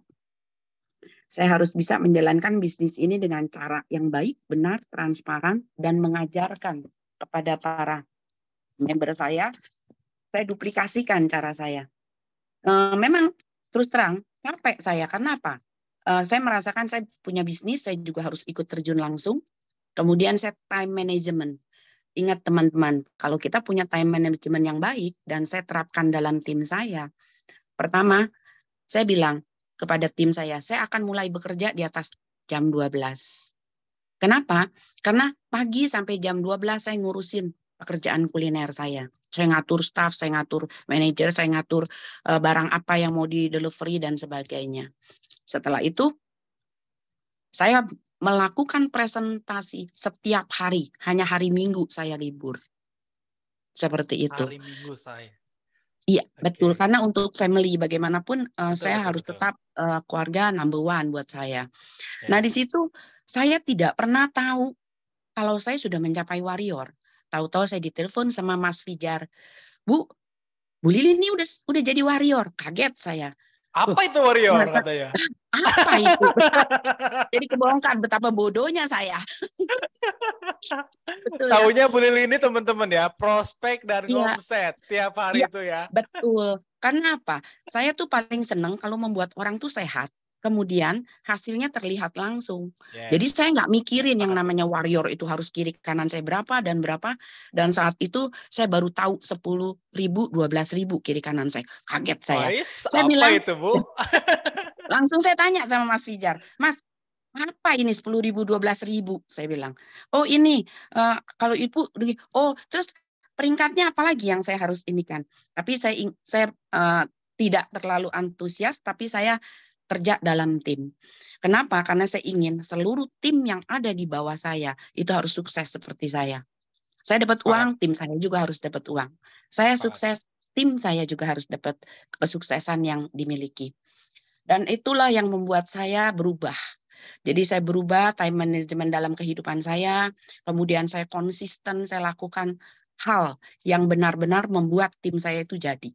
Saya harus bisa menjalankan bisnis ini dengan cara yang baik, benar, transparan, dan mengajarkan kepada para member saya duplikasikan cara saya. Memang terus terang capek saya, karena apa? Saya merasakan saya punya bisnis, saya juga harus ikut terjun langsung. Kemudian saya time management. Ingat teman-teman, kalau kita punya time management yang baik dan saya terapkan dalam tim saya. Pertama, saya bilang kepada tim saya akan mulai bekerja di atas jam 12. Kenapa? Karena pagi sampai jam 12 saya ngurusin pekerjaan kuliner saya. Saya ngatur staff, saya ngatur manajer, saya ngatur barang apa yang mau di delivery dan sebagainya. Setelah itu, saya melakukan presentasi setiap hari. Hanya hari Minggu saya libur. Seperti itu. Hari Minggu saya. Iya, betul. Karena untuk family bagaimanapun saya harus tetap keluarga number 1 buat saya. Nah, di situ saya tidak pernah tahu kalau saya sudah mencapai warrior. Tahu-tahu saya ditelepon sama Mas Fijar. Bu Lili ini udah jadi warrior. Kaget saya. Apa itu warrior katanya? Apa itu? Jadi kebongkar betapa bodohnya saya. Betul. Taunya Bu Lili ini teman-teman ya, prospek dan omset tiap hari itu ya. Betul. Karena apa? Saya tuh paling seneng kalau membuat orang tuh sehat. Kemudian hasilnya terlihat langsung. Jadi saya nggak mikirin yang namanya warrior itu harus kiri kanan saya berapa dan berapa. Dan saat itu saya baru tahu 10.000, 12.000 kiri kanan saya. Kaget saya. Saya apa bilang, itu Bu? langsung saya tanya sama Mas Fijar, Mas, apa ini 10.000, 12.000? Saya bilang, oh ini kalau ibu, oh terus peringkatnya apalagi yang saya harus ini kan. Tapi saya tidak terlalu antusias, tapi saya kerja dalam tim. Kenapa? Karena saya ingin seluruh tim yang ada di bawah saya itu harus sukses seperti saya. Saya dapat uang, tim saya juga harus dapat uang. Saya sukses, tim saya juga harus dapat kesuksesan yang dimiliki. Dan itulah yang membuat saya berubah. Jadi saya berubah time management dalam kehidupan saya, kemudian saya konsisten, saya lakukan hal yang benar-benar membuat tim saya itu jadi.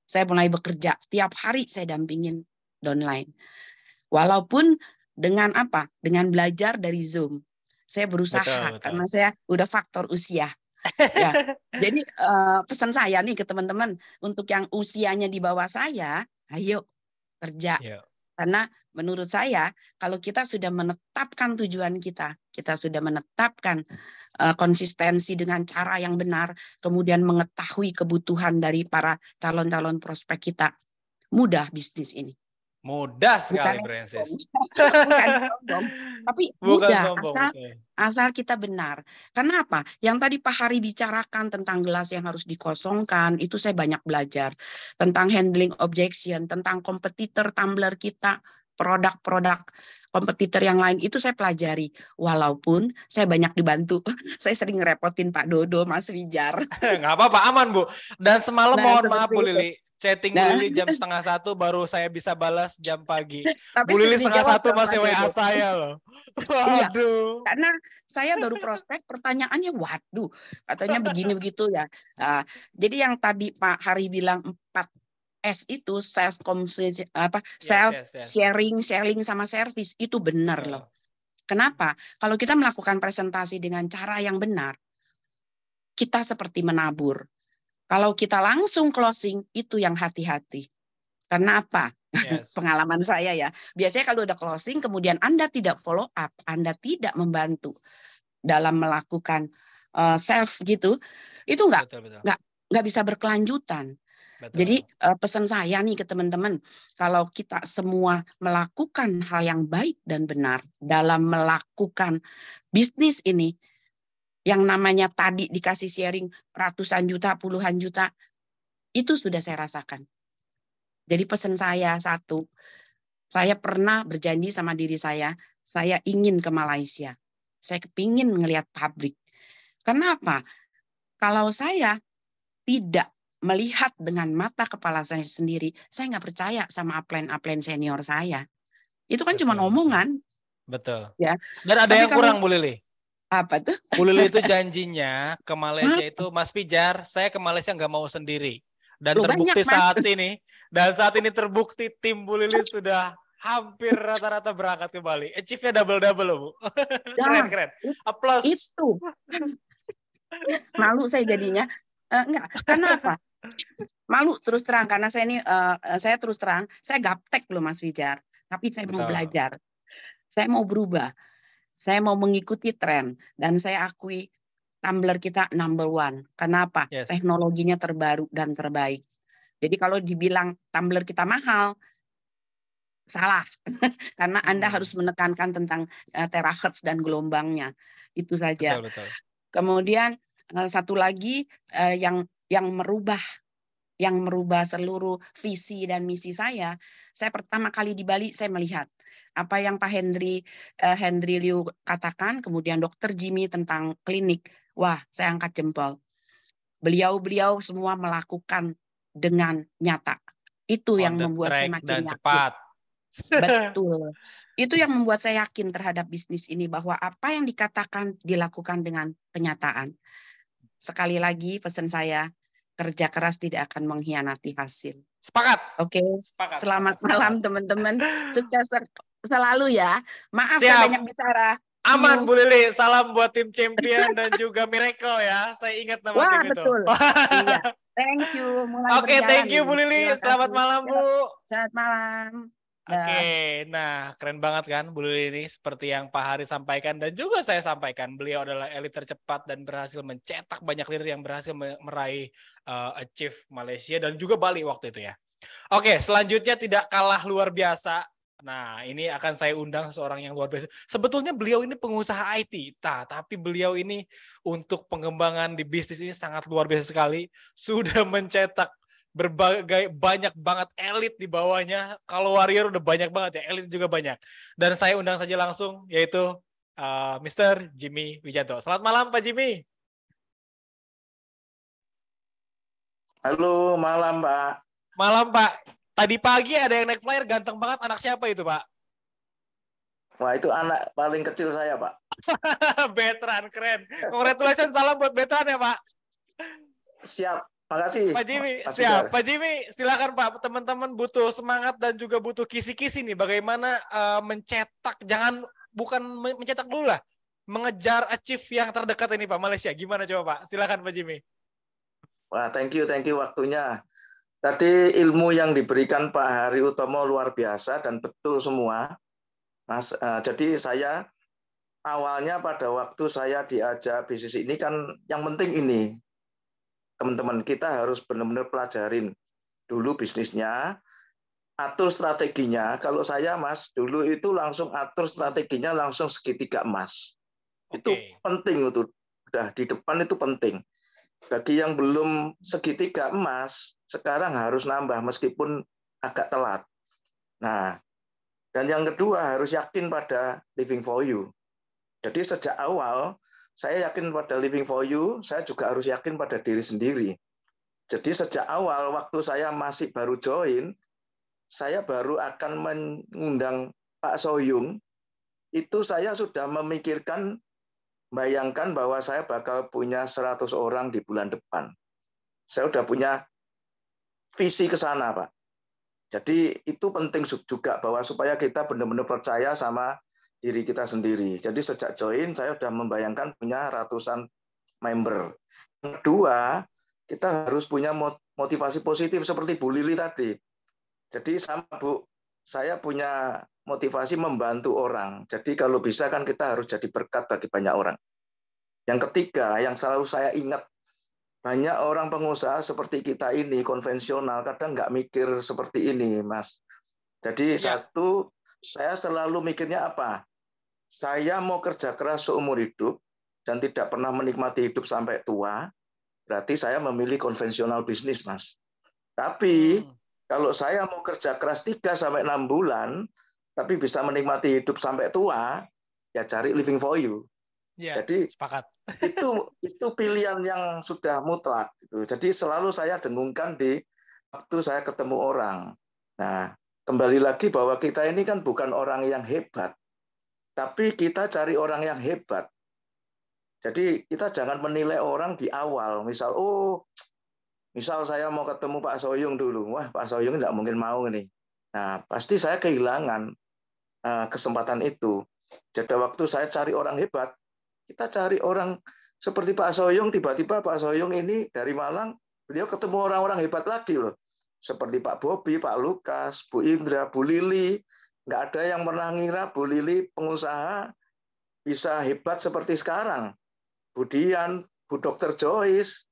Saya mulai bekerja, tiap hari saya dampingin downline. Walaupun dengan apa? Dengan belajar dari Zoom. Saya berusaha karena saya udah faktor usia. Ya. Jadi pesan saya nih ke teman-teman untuk yang usianya di bawah saya, ayo kerja. Karena menurut saya kalau kita sudah menetapkan tujuan kita sudah menetapkan konsistensi dengan cara yang benar, kemudian mengetahui kebutuhan dari para calon-calon prospek kita, mudah bisnis ini. Mudah sekali, Francis. Bukan sombong, tapi mudah asal kita benar. Karena apa? Yang tadi Pak Hari bicarakan tentang gelas yang harus dikosongkan, itu saya banyak belajar. Tentang handling objection, tentang kompetitor tumbler kita, produk-produk kompetitor yang lain, itu saya pelajari. Walaupun saya banyak dibantu. Saya sering ngerepotin Pak Dodo, Mas Wijar. Nggak apa-apa, aman Bu. Dan semalam mohon maaf Bu Lili. Chatting Bu Lili jam 12:30 baru saya bisa balas jam pagi. Tapi Bu Lili 12:30 masih WA saya loh. Iya, Waduh. karena saya baru prospek, pertanyaannya waduh, katanya begini begitu ya. Nah, jadi yang tadi Pak Hari bilang 4S itu self sharing sama service itu benar loh. Kenapa? Kalau kita melakukan presentasi dengan cara yang benar, kita seperti menabur. Kalau kita langsung closing, itu yang hati-hati. Karena apa? Pengalaman saya ya. Biasanya kalau udah closing, kemudian Anda tidak follow up, Anda tidak membantu dalam melakukan self gitu, itu nggak bisa berkelanjutan. Betul. Jadi pesan saya nih ke teman-teman, kalau kita semua melakukan hal yang baik dan benar dalam melakukan bisnis ini, yang namanya tadi dikasih sharing ratusan juta, puluhan juta, itu sudah saya rasakan. Jadi pesan saya satu, saya pernah berjanji sama diri saya ingin ke Malaysia. Saya kepingin ngelihat pabrik. Kenapa? Kalau saya tidak melihat dengan mata kepala saya sendiri, saya nggak percaya sama upline senior saya. Itu kan cuma omongan. Betul. Ya. Dan ada yang kurang Bu Lili. Apa tuh? Bu Lili itu janjinya ke Malaysia itu, Mas Pijar, saya ke Malaysia nggak mau sendiri. Dan terbukti saat ini terbukti tim Bu Lili sudah hampir rata-rata berangkat ke Bali. Achieve-nya double-double loh Bu. Keren. Aplaus. Itu. Malu saya jadinya. Enggak, karena apa? Malu terus terang, karena saya ini saya terus terang, saya gaptek loh Mas Wijar. Tapi saya mau belajar. Saya mau berubah. Saya mau mengikuti tren, dan saya akui tumbler kita number one. Kenapa? Teknologinya terbaru dan terbaik. Jadi kalau dibilang tumbler kita mahal, salah. Karena Anda harus menekankan tentang terahertz dan gelombangnya. Itu saja. Betul. Kemudian satu lagi yang merubah seluruh visi dan misi saya pertama kali di Bali saya melihat apa yang Pak Hendry Liu katakan, kemudian Dr. Jimmy tentang klinik. Wah, saya angkat jempol. Beliau semua melakukan dengan nyata. Itu yang membuat saya makin yakin. Cepat. Betul. Itu yang membuat saya yakin terhadap bisnis ini, bahwa apa yang dikatakan dilakukan dengan kenyataan. Sekali lagi pesan saya, kerja keras tidak akan mengkhianati hasil. Sepakat. Oke. Selamat malam teman-teman. Sukses selalu ya. Maaf saya banyak bicara. Aman Bu Lili, salam buat tim champion dan juga Miracle ya. Saya ingat nama tim betul. itu. Iya. Thank you. Oke, thank you Bu Lili. Selamat malam Bu. Selamat malam. Oke, nah keren banget kan Bu Lili ini, seperti yang Pak Hari sampaikan dan juga saya sampaikan, beliau adalah elit tercepat dan berhasil mencetak banyak leader yang berhasil meraih achieve Malaysia dan juga Bali waktu itu ya. Oke, selanjutnya tidak kalah luar biasa. Nah, ini akan saya undang seorang yang luar biasa. Sebetulnya beliau ini pengusaha IT, tapi beliau ini untuk pengembangan di bisnis ini sangat luar biasa sekali. Sudah mencetak banyak banget elit di bawahnya. Kalau warrior udah banyak banget ya, elit juga banyak. Dan saya undang saja langsung, yaitu Mr. Jimmy Wijanto. Selamat malam Pak Jimmy. Halo, malam Pak. Malam Pak. Tadi pagi ada yang naik flyer ganteng banget, anak siapa itu Pak? Wah, itu anak paling kecil saya, Pak. Veteran, keren. Congratulations, salam buat veteran ya, Pak. Siap. Makasih, Pak Jimmy, Mas siap. Fikar. Pak Jimmy, silakan Pak. Teman-teman butuh semangat dan juga butuh kisi-kisi nih. Bagaimana mencetak, bukan mencetak dulu lah. Mengejar achieve yang terdekat ini Pak, Malaysia. Gimana coba Pak? Silakan Pak Jimmy. Wah, thank you waktunya. Tadi ilmu yang diberikan Pak Hari Utomo luar biasa dan betul semua, Mas. Jadi saya awalnya pada waktu saya diajak bisnis ini kan yang penting ini, teman-teman, kita harus benar-benar pelajarin dulu bisnisnya, atur strateginya. Kalau saya, Mas, dulu itu langsung atur strateginya langsung segitiga emas. Itu penting, itu udah di depan itu penting. Bagi yang belum segitiga emas, sekarang harus nambah meskipun agak telat. Nah, dan yang kedua harus yakin pada living for you. Jadi sejak awal saya yakin pada living for you, saya juga harus yakin pada diri sendiri. Jadi sejak awal waktu saya masih baru join, saya baru akan mengundang Pak Soyung, itu saya sudah memikirkan, bayangkan bahwa saya bakal punya 100 orang di bulan depan. Saya sudah punya visi ke sana, Pak. Jadi itu penting juga bahwa supaya kita benar-benar percaya sama diri kita sendiri. Jadi sejak join saya sudah membayangkan punya ratusan member. Yang kedua, kita harus punya motivasi positif seperti Bu Lili tadi. Jadi sama Bu, saya punya motivasi membantu orang. Jadi kalau bisa kan kita harus jadi berkat bagi banyak orang. Yang ketiga, yang selalu saya ingat, banyak orang pengusaha seperti kita ini konvensional kadang nggak mikir seperti ini, Mas. Jadi satu, saya selalu mikirnya apa? Saya mau kerja keras seumur hidup dan tidak pernah menikmati hidup sampai tua, berarti saya memilih konvensional bisnis, Mas. Tapi kalau saya mau kerja keras 3-6 bulan, tapi bisa menikmati hidup sampai tua, ya cari living for you. Jadi sepakat. itu pilihan yang sudah mutlak. Jadi selalu saya dengungkan di waktu saya ketemu orang. Nah, kembali lagi bahwa kita ini kan bukan orang yang hebat, tapi kita cari orang yang hebat. Jadi kita jangan menilai orang di awal. Misal saya mau ketemu Pak Soyung dulu. Wah, Pak Soyung nggak mungkin mau nih. Nah, pasti saya kehilangan kesempatan itu. Jadi waktu saya cari orang hebat, kita cari orang seperti Pak Soyung, tiba-tiba Pak Soyung ini dari Malang, beliau ketemu orang-orang hebat lagi loh. Seperti Pak Bobi, Pak Lukas, Bu Indra, Bu Lili. Nggak ada yang pernah ngira Bu Lili pengusaha bisa hebat seperti sekarang. Bu Dian, Bu Dr. Joyce,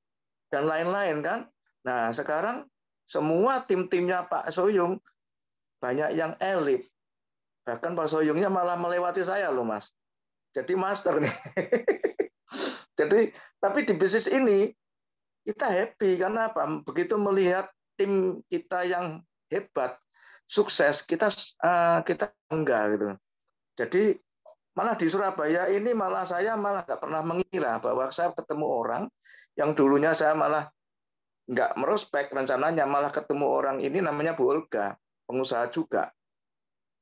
dan lain-lain kan. Nah, sekarang semua tim-timnya Pak Soyung banyak yang elit. Bahkan Pak Soyungnya malah melewati saya loh, Mas. Jadi master nih. Jadi, tapi di bisnis ini kita happy karena apa? Begitu melihat tim kita yang hebat, sukses, kita bangga gitu. Jadi malah di Surabaya ini saya malah nggak pernah mengira bahwa saya ketemu orang yang dulunya saya malah nggak merospek rencananya, malah ketemu orang ini namanya Bu Olga, pengusaha juga.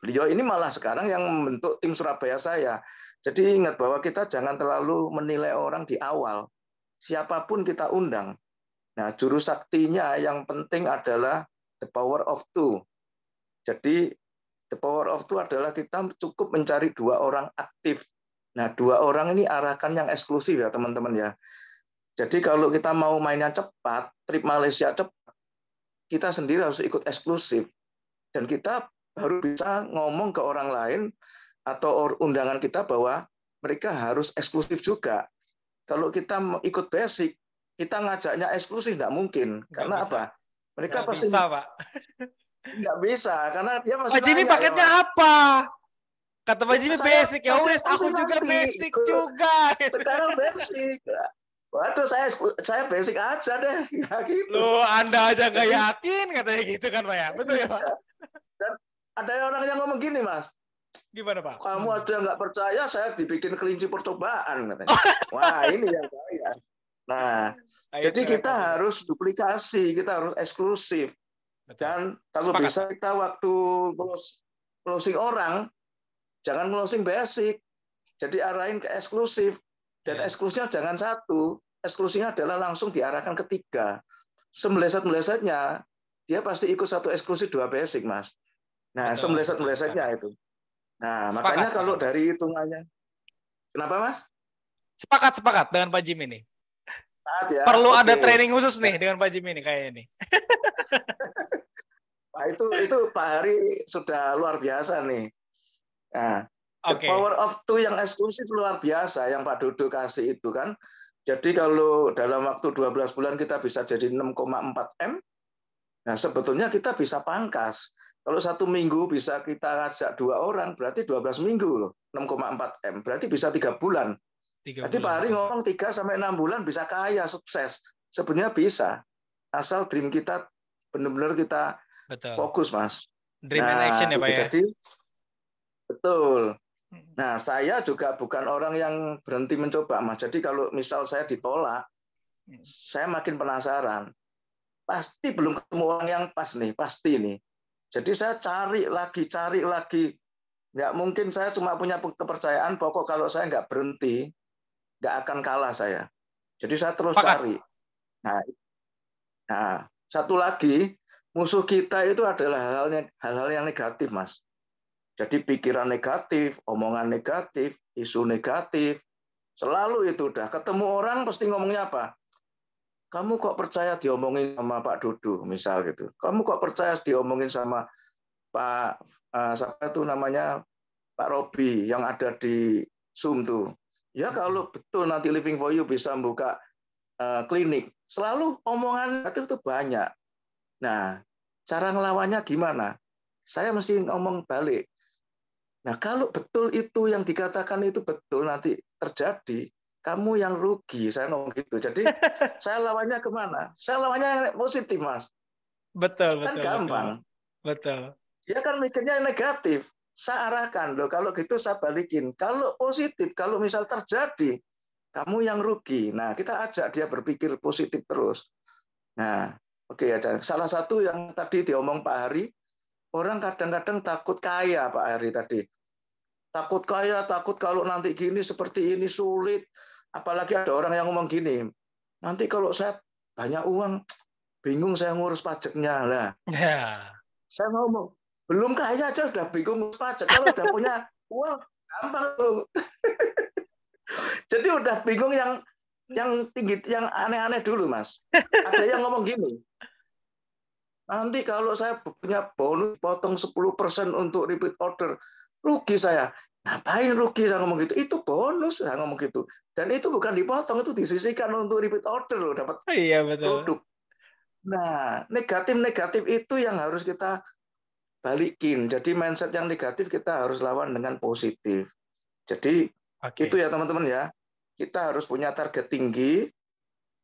Beliau ini malah sekarang yang membentuk tim Surabaya saya. Jadi ingat bahwa kita jangan terlalu menilai orang di awal. Siapapun kita undang. Nah, jurus saktinya yang penting adalah the power of two. Jadi the power of two adalah kita cukup mencari 2 orang aktif. Nah, 2 orang ini arahkan yang eksklusif ya teman-teman ya. Jadi kalau kita mau mainnya cepat, trip Malaysia cepat, kita sendiri harus ikut eksklusif. Dan kita baru bisa ngomong ke orang lain atau undangan kita bahwa mereka harus eksklusif juga. Kalau kita ikut basic, kita ngajaknya eksklusif nggak mungkin. Karena apa? Mereka pasti bisa, Pak. Nggak bisa, karena dia masih Pak Jimmy paketnya apa? Kata Pak Jimmy basic, ya wes aku juga basic juga. Sekarang basic. Waduh, saya basic aja deh. Ya, gitu. Loh, Anda aja nggak yakin katanya gitu kan, Pak ya? Betul ya, Pak? Dan ada orang yang ngomong gini, Mas. Gimana, Pak? Kamu aja nggak percaya, saya dibikin kelinci percobaan katanya. Wah, ini yang saya. Nah, jadi kita harus duplikasi, kita harus eksklusif. Betul. Dan kalau bisa kita waktu closing orang, Jangan closing basic. Jadi arahin ke eksklusif. Dan eksklusifnya jangan satu. Eksklusifnya adalah langsung diarahkan ke 3. Semeleset-melesetnya, dia pasti ikut satu eksklusif 2 basic, Mas. Nah, semeleset-melesetnya itu. Nah, makanya kalau dari hitungannya. Kenapa, Mas? Sepakat dengan Pak Jim ini. Ya, perlu ada training khusus nih dengan Pak Jim ini kayaknya nih. Nah, itu Pak Hari sudah luar biasa nih. Nah, the power of 2 yang eksklusif luar biasa yang Pak Dodo kasih itu kan. Jadi kalau dalam waktu 12 bulan kita bisa jadi 6,4 M, nah sebetulnya kita bisa pangkas. Kalau 1 minggu bisa kita ajak 2 orang, berarti 12 minggu loh, 6,4 M. Berarti bisa 3 bulan. Jadi Pak Hari ngomong 3 sampai 6 bulan bisa kaya, sukses. Sebenarnya bisa. Asal dream kita benar-benar kita fokus, Mas. Dream and action ya, Pak ya. Jadi betul. Nah, saya juga bukan orang yang berhenti mencoba, Mas. Jadi kalau misal saya ditolak, saya makin penasaran. Pasti belum ketemu orang yang pas nih, pasti nih. Jadi saya cari lagi. Nggak mungkin saya cuma punya kepercayaan pokok kalau saya nggak berhenti, nggak akan kalah saya. Jadi saya terus cari. Nah, satu lagi, musuh kita itu adalah hal-hal yang negatif, Mas. Jadi pikiran negatif, omongan negatif, isu negatif, selalu itu udah. Ketemu orang pasti ngomongnya apa? Kamu kok percaya diomongin sama Pak Dodo, misal gitu. Kamu kok percaya diomongin sama Pak siapa itu namanya Pak Robi yang ada di Zoom tuh. Ya kalau betul nanti Living for You bisa membuka klinik, selalu omongan itu banyak. Nah, cara ngelawannya gimana? Saya mesti ngomong balik. Nah, kalau betul itu yang dikatakan itu betul nanti terjadi, kamu yang rugi, saya ngomong gitu. Jadi saya lawannya kemana? Saya lawannya positif, Mas. Betul. Kan gampang. Betul. Dia kan mikirnya negatif. Saya arahkan loh. Kalau gitu saya balikin. Kalau positif, kalau misal terjadi, kamu yang rugi. Nah, kita ajak dia berpikir positif terus. Nah, oke aja. Salah satu yang tadi diomong Pak Hari, orang kadang-kadang takut kaya, Pak Hari tadi. Takut kaya, takut kalau nanti gini seperti ini sulit. Apalagi ada orang yang ngomong gini, nanti kalau saya banyak uang, bingung saya ngurus pajaknya lah. Saya ngomong, belum kaya aja udah bingung ngurus pajak. Kalau udah punya uang, gampang tuh. Jadi udah bingung yang tinggi, yang aneh-aneh dulu, Mas. Ada yang ngomong gini, nanti kalau saya punya bonus potong 10% untuk repeat order, rugi saya. Ngapain rugi saya ngomong gitu? Itu bonus saya ngomong gitu. Dan itu bukan dipotong, itu disisihkan untuk repeat order loh, dapat produk. Nah, negatif itu yang harus kita balikin. Jadi mindset yang negatif kita harus lawan dengan positif. Jadi itu ya teman-teman ya. Kita harus punya target tinggi.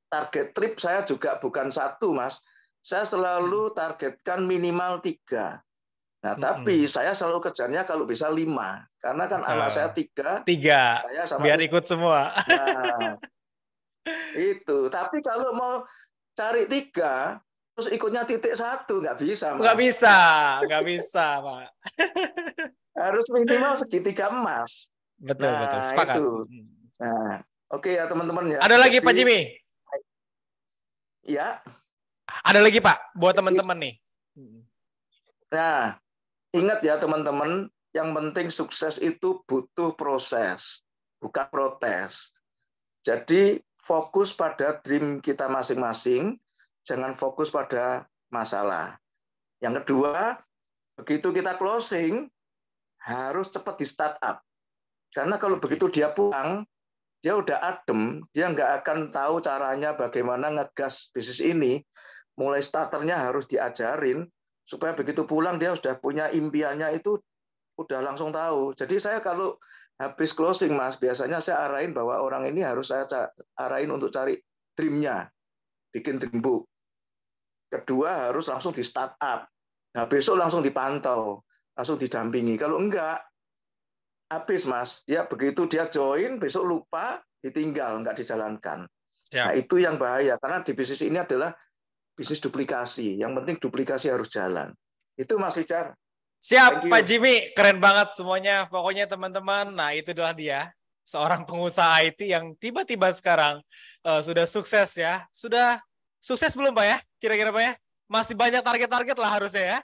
Target trip saya juga bukan 1, Mas. Saya selalu targetkan minimal 3. Nah, tapi saya selalu kejarnya kalau bisa 5. Karena kan anak saya 3. Saya sama biar ikut semua. Nah, itu. Tapi kalau mau cari 3, terus ikutnya titik 1, nggak bisa, Mas. Nggak bisa, Pak. Harus minimal segitiga emas. Betul. Sepakat. Itu. Nah, oke ya teman-teman ya. Ada lagi Pak Jimmy? Ya. Ada lagi Pak, buat teman-teman nih. Nah, ingat ya teman-teman, yang penting sukses itu butuh proses, bukan protes. Jadi fokus pada dream kita masing-masing, jangan fokus pada masalah. Yang kedua, begitu kita closing, harus cepat di startup. Karena kalau begitu dia pulang, dia udah adem, dia nggak akan tahu caranya bagaimana ngegas bisnis ini. Mulai starternya harus diajarin, supaya begitu pulang dia sudah punya impiannya itu udah langsung tahu. Jadi saya kalau habis closing, Mas, biasanya saya arahin bahwa orang ini harus saya arahin untuk cari dream-nya, bikin dream book. Kedua harus langsung di startup. Nah, besok langsung dipantau, langsung didampingi. Kalau enggak, habis, Mas. Dia begitu dia join, besok lupa, ditinggal, enggak dijalankan. Nah, itu yang bahaya. Karena di bisnis ini adalah bisnis duplikasi. Yang penting duplikasi harus jalan. Itu Mas Icar. Siap, Thank you. Pak Jimmy. Keren banget semuanya. Pokoknya teman-teman, nah itu adalah dia. Seorang pengusaha IT yang tiba-tiba sekarang sudah sukses ya. Sudah sukses belum Pak ya? Kira-kira Pak ya? Masih banyak target-target lah harusnya ya.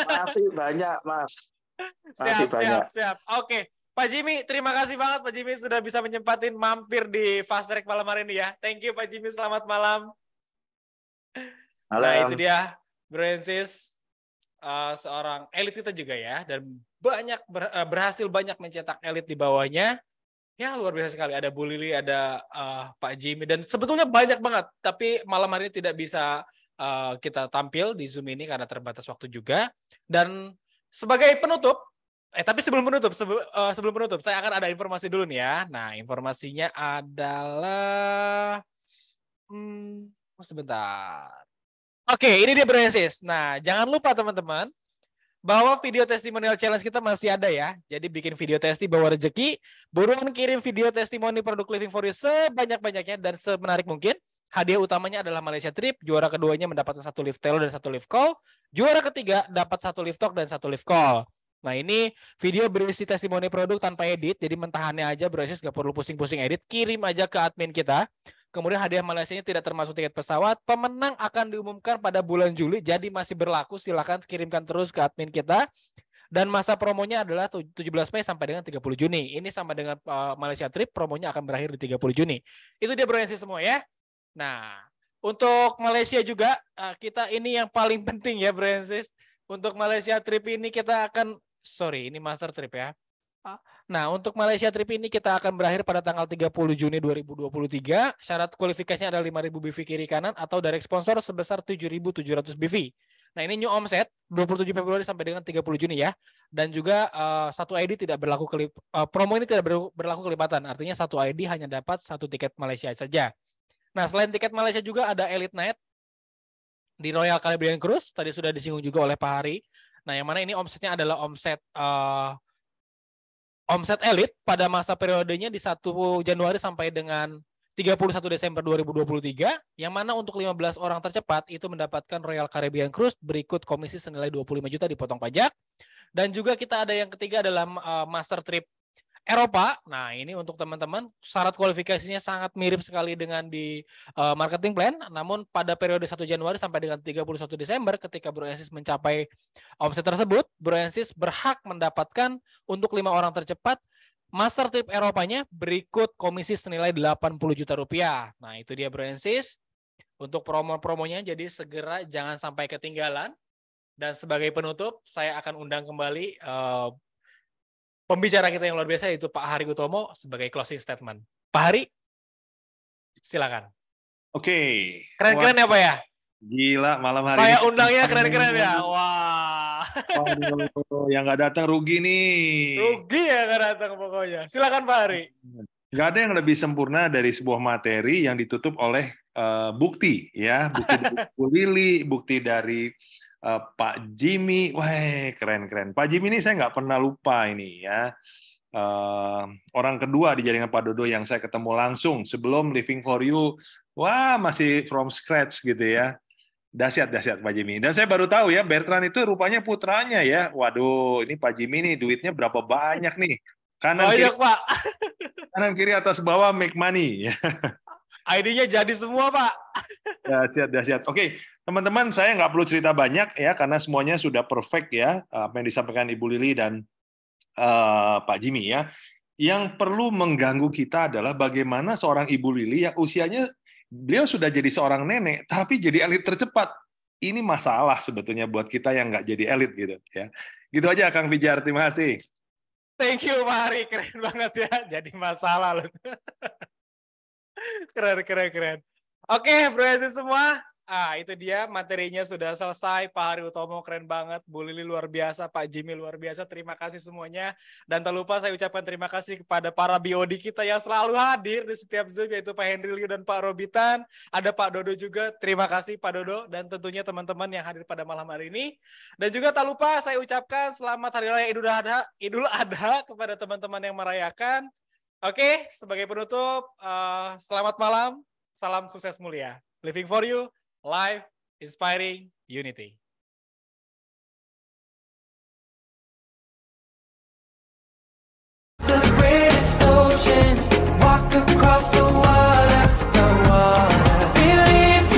Masih banyak, Mas. Masih Siap, siap, banyak. siap. Oke. Pak Jimmy, terima kasih banget Pak Jimmy sudah bisa menyempatin mampir di Fast Track malam hari ini ya. Thank you Pak Jimmy, selamat malam. Nah itu Malam. dia, Brancis, seorang elit kita juga ya. Dan berhasil banyak mencetak elit di bawahnya. Ya luar biasa sekali, ada Bu Lili, ada Pak Jimmy, dan sebetulnya banyak banget. Tapi malam hari ini tidak bisa kita tampil di Zoom ini karena terbatas waktu juga. Dan sebagai penutup, tapi sebelum penutup, saya akan ada informasi dulu nih ya. Nah informasinya adalah, sebentar. Oke, ini dia Brancis. Nah jangan lupa teman-teman, bahwa video testimonial challenge kita masih ada ya. Jadi bikin video testi bawa rezeki. Buruan kirim video testimoni produk Living for You sebanyak-banyaknya dan semenarik mungkin. Hadiah utamanya adalah Malaysia Trip. Juara keduanya mendapatkan 1 lift telo dan 1 lift call. Juara ketiga dapat 1 lift talk dan 1 lift call. Nah ini video berisi testimoni produk tanpa edit. Jadi mentahannya aja, Brancis gak perlu pusing-pusing edit. Kirim aja ke admin kita. Kemudian hadiah Malaysia-nya tidak termasuk tiket pesawat. Pemenang akan diumumkan pada bulan Juli. Jadi masih berlaku. Silakan kirimkan terus ke admin kita. Dan masa promonya adalah 17 Mei sampai dengan 30 Juni. Ini sama dengan Malaysia Trip. Promonya akan berakhir di 30 Juni. Itu dia Brancis semua ya. Nah, untuk Malaysia juga kita ini yang paling penting ya Brancis. Untuk Malaysia Trip ini kita akan, ini Master Trip ya. Nah, untuk Malaysia Trip ini kita akan berakhir pada tanggal 30 Juni 2023. Syarat kualifikasinya adalah 5.000 BV kiri kanan atau direct sponsor sebesar 7.700 BV. Nah, ini new omset 27 Februari sampai dengan 30 Juni ya. Dan juga satu ID tidak berlaku promo ini tidak berlaku kelipatan. Artinya satu ID hanya dapat 1 tiket Malaysia saja. Nah, selain tiket Malaysia juga ada Elite Night di Royal Caribbean Cruise. Tadi sudah disinggung juga oleh Pak Hari. Nah, yang mana ini omsetnya adalah omset elit pada masa periodenya di 1 Januari sampai dengan 31 Desember 2023, yang mana untuk 15 orang tercepat itu mendapatkan Royal Caribbean Cruise berikut komisi senilai 25 juta dipotong pajak. Dan juga kita ada yang ketiga adalah Master Trip Eropa. Nah ini untuk teman-teman, syarat kualifikasinya sangat mirip sekali dengan di marketing plan. Namun pada periode 1 Januari sampai dengan 31 Desember ketika Brancis mencapai omset tersebut, Brancis berhak mendapatkan untuk 5 orang tercepat Master Trip Eropanya berikut komisi senilai 80 juta rupiah. Nah itu dia Brancis untuk promo-promonya, jadi segera jangan sampai ketinggalan. Dan sebagai penutup, saya akan undang kembali pembicara kita yang luar biasa, yaitu Pak Hari Utomo sebagai closing statement. Pak Hari, silakan. Oke. Keren-keren ya Pak ya? Gila, malam hari Kayak ini. undangnya keren-keren ya? Wah. Waduh, yang nggak datang rugi nih. Rugi ya nggak datang pokoknya. Silakan Pak Hari. Nggak ada yang lebih sempurna dari sebuah materi yang ditutup oleh bukti, ya. Bukti dari Bu Lili, bukti dari Pak Jimmy. Wah, keren-keren. Pak Jimmy ini saya nggak pernah lupa ini ya. Orang kedua di jaringan Pak Dodo yang saya ketemu langsung sebelum Living for You. Wah, masih from scratch gitu ya. Dahsyat Pak Jimmy. Dan saya baru tahu ya, Bertrand itu rupanya putranya ya. Waduh, ini Pak Jimmy nih duitnya berapa banyak nih. Kanan banyak kiri, Pak. Kanan kiri atas bawah make money. ID-nya jadi semua Pak. Dahsyat. Oke, teman-teman, saya nggak perlu cerita banyak ya, karena semuanya sudah perfect ya, apa yang disampaikan Ibu Lili dan Pak Jimmy ya. Yang perlu mengganggu kita adalah bagaimana seorang Ibu Lili yang usianya, beliau sudah jadi seorang nenek, tapi jadi elit tercepat. Ini masalah sebetulnya buat kita yang nggak jadi elit gitu ya. Gitu aja Kang Pijar, terima kasih. Thank you Pak Hari, keren banget ya. Jadi masalah loh. Keren. Oke, Brancis semua. Itu dia materinya sudah selesai. Pak Hari Utomo keren banget, Bu Lili luar biasa, Pak Jimmy luar biasa. Terima kasih semuanya. Dan tak lupa saya ucapkan terima kasih kepada para BOD kita yang selalu hadir di setiap Zoom, yaitu Pak Henry Liu dan Pak Robitan. Ada Pak Dodo juga. Terima kasih Pak Dodo dan tentunya teman-teman yang hadir pada malam hari ini. Dan juga tak lupa saya ucapkan selamat Hari Raya Idul Adha kepada teman-teman yang merayakan. Oke, sebagai penutup, selamat malam. Salam sukses mulia. Living for You. Life Inspiring Unity.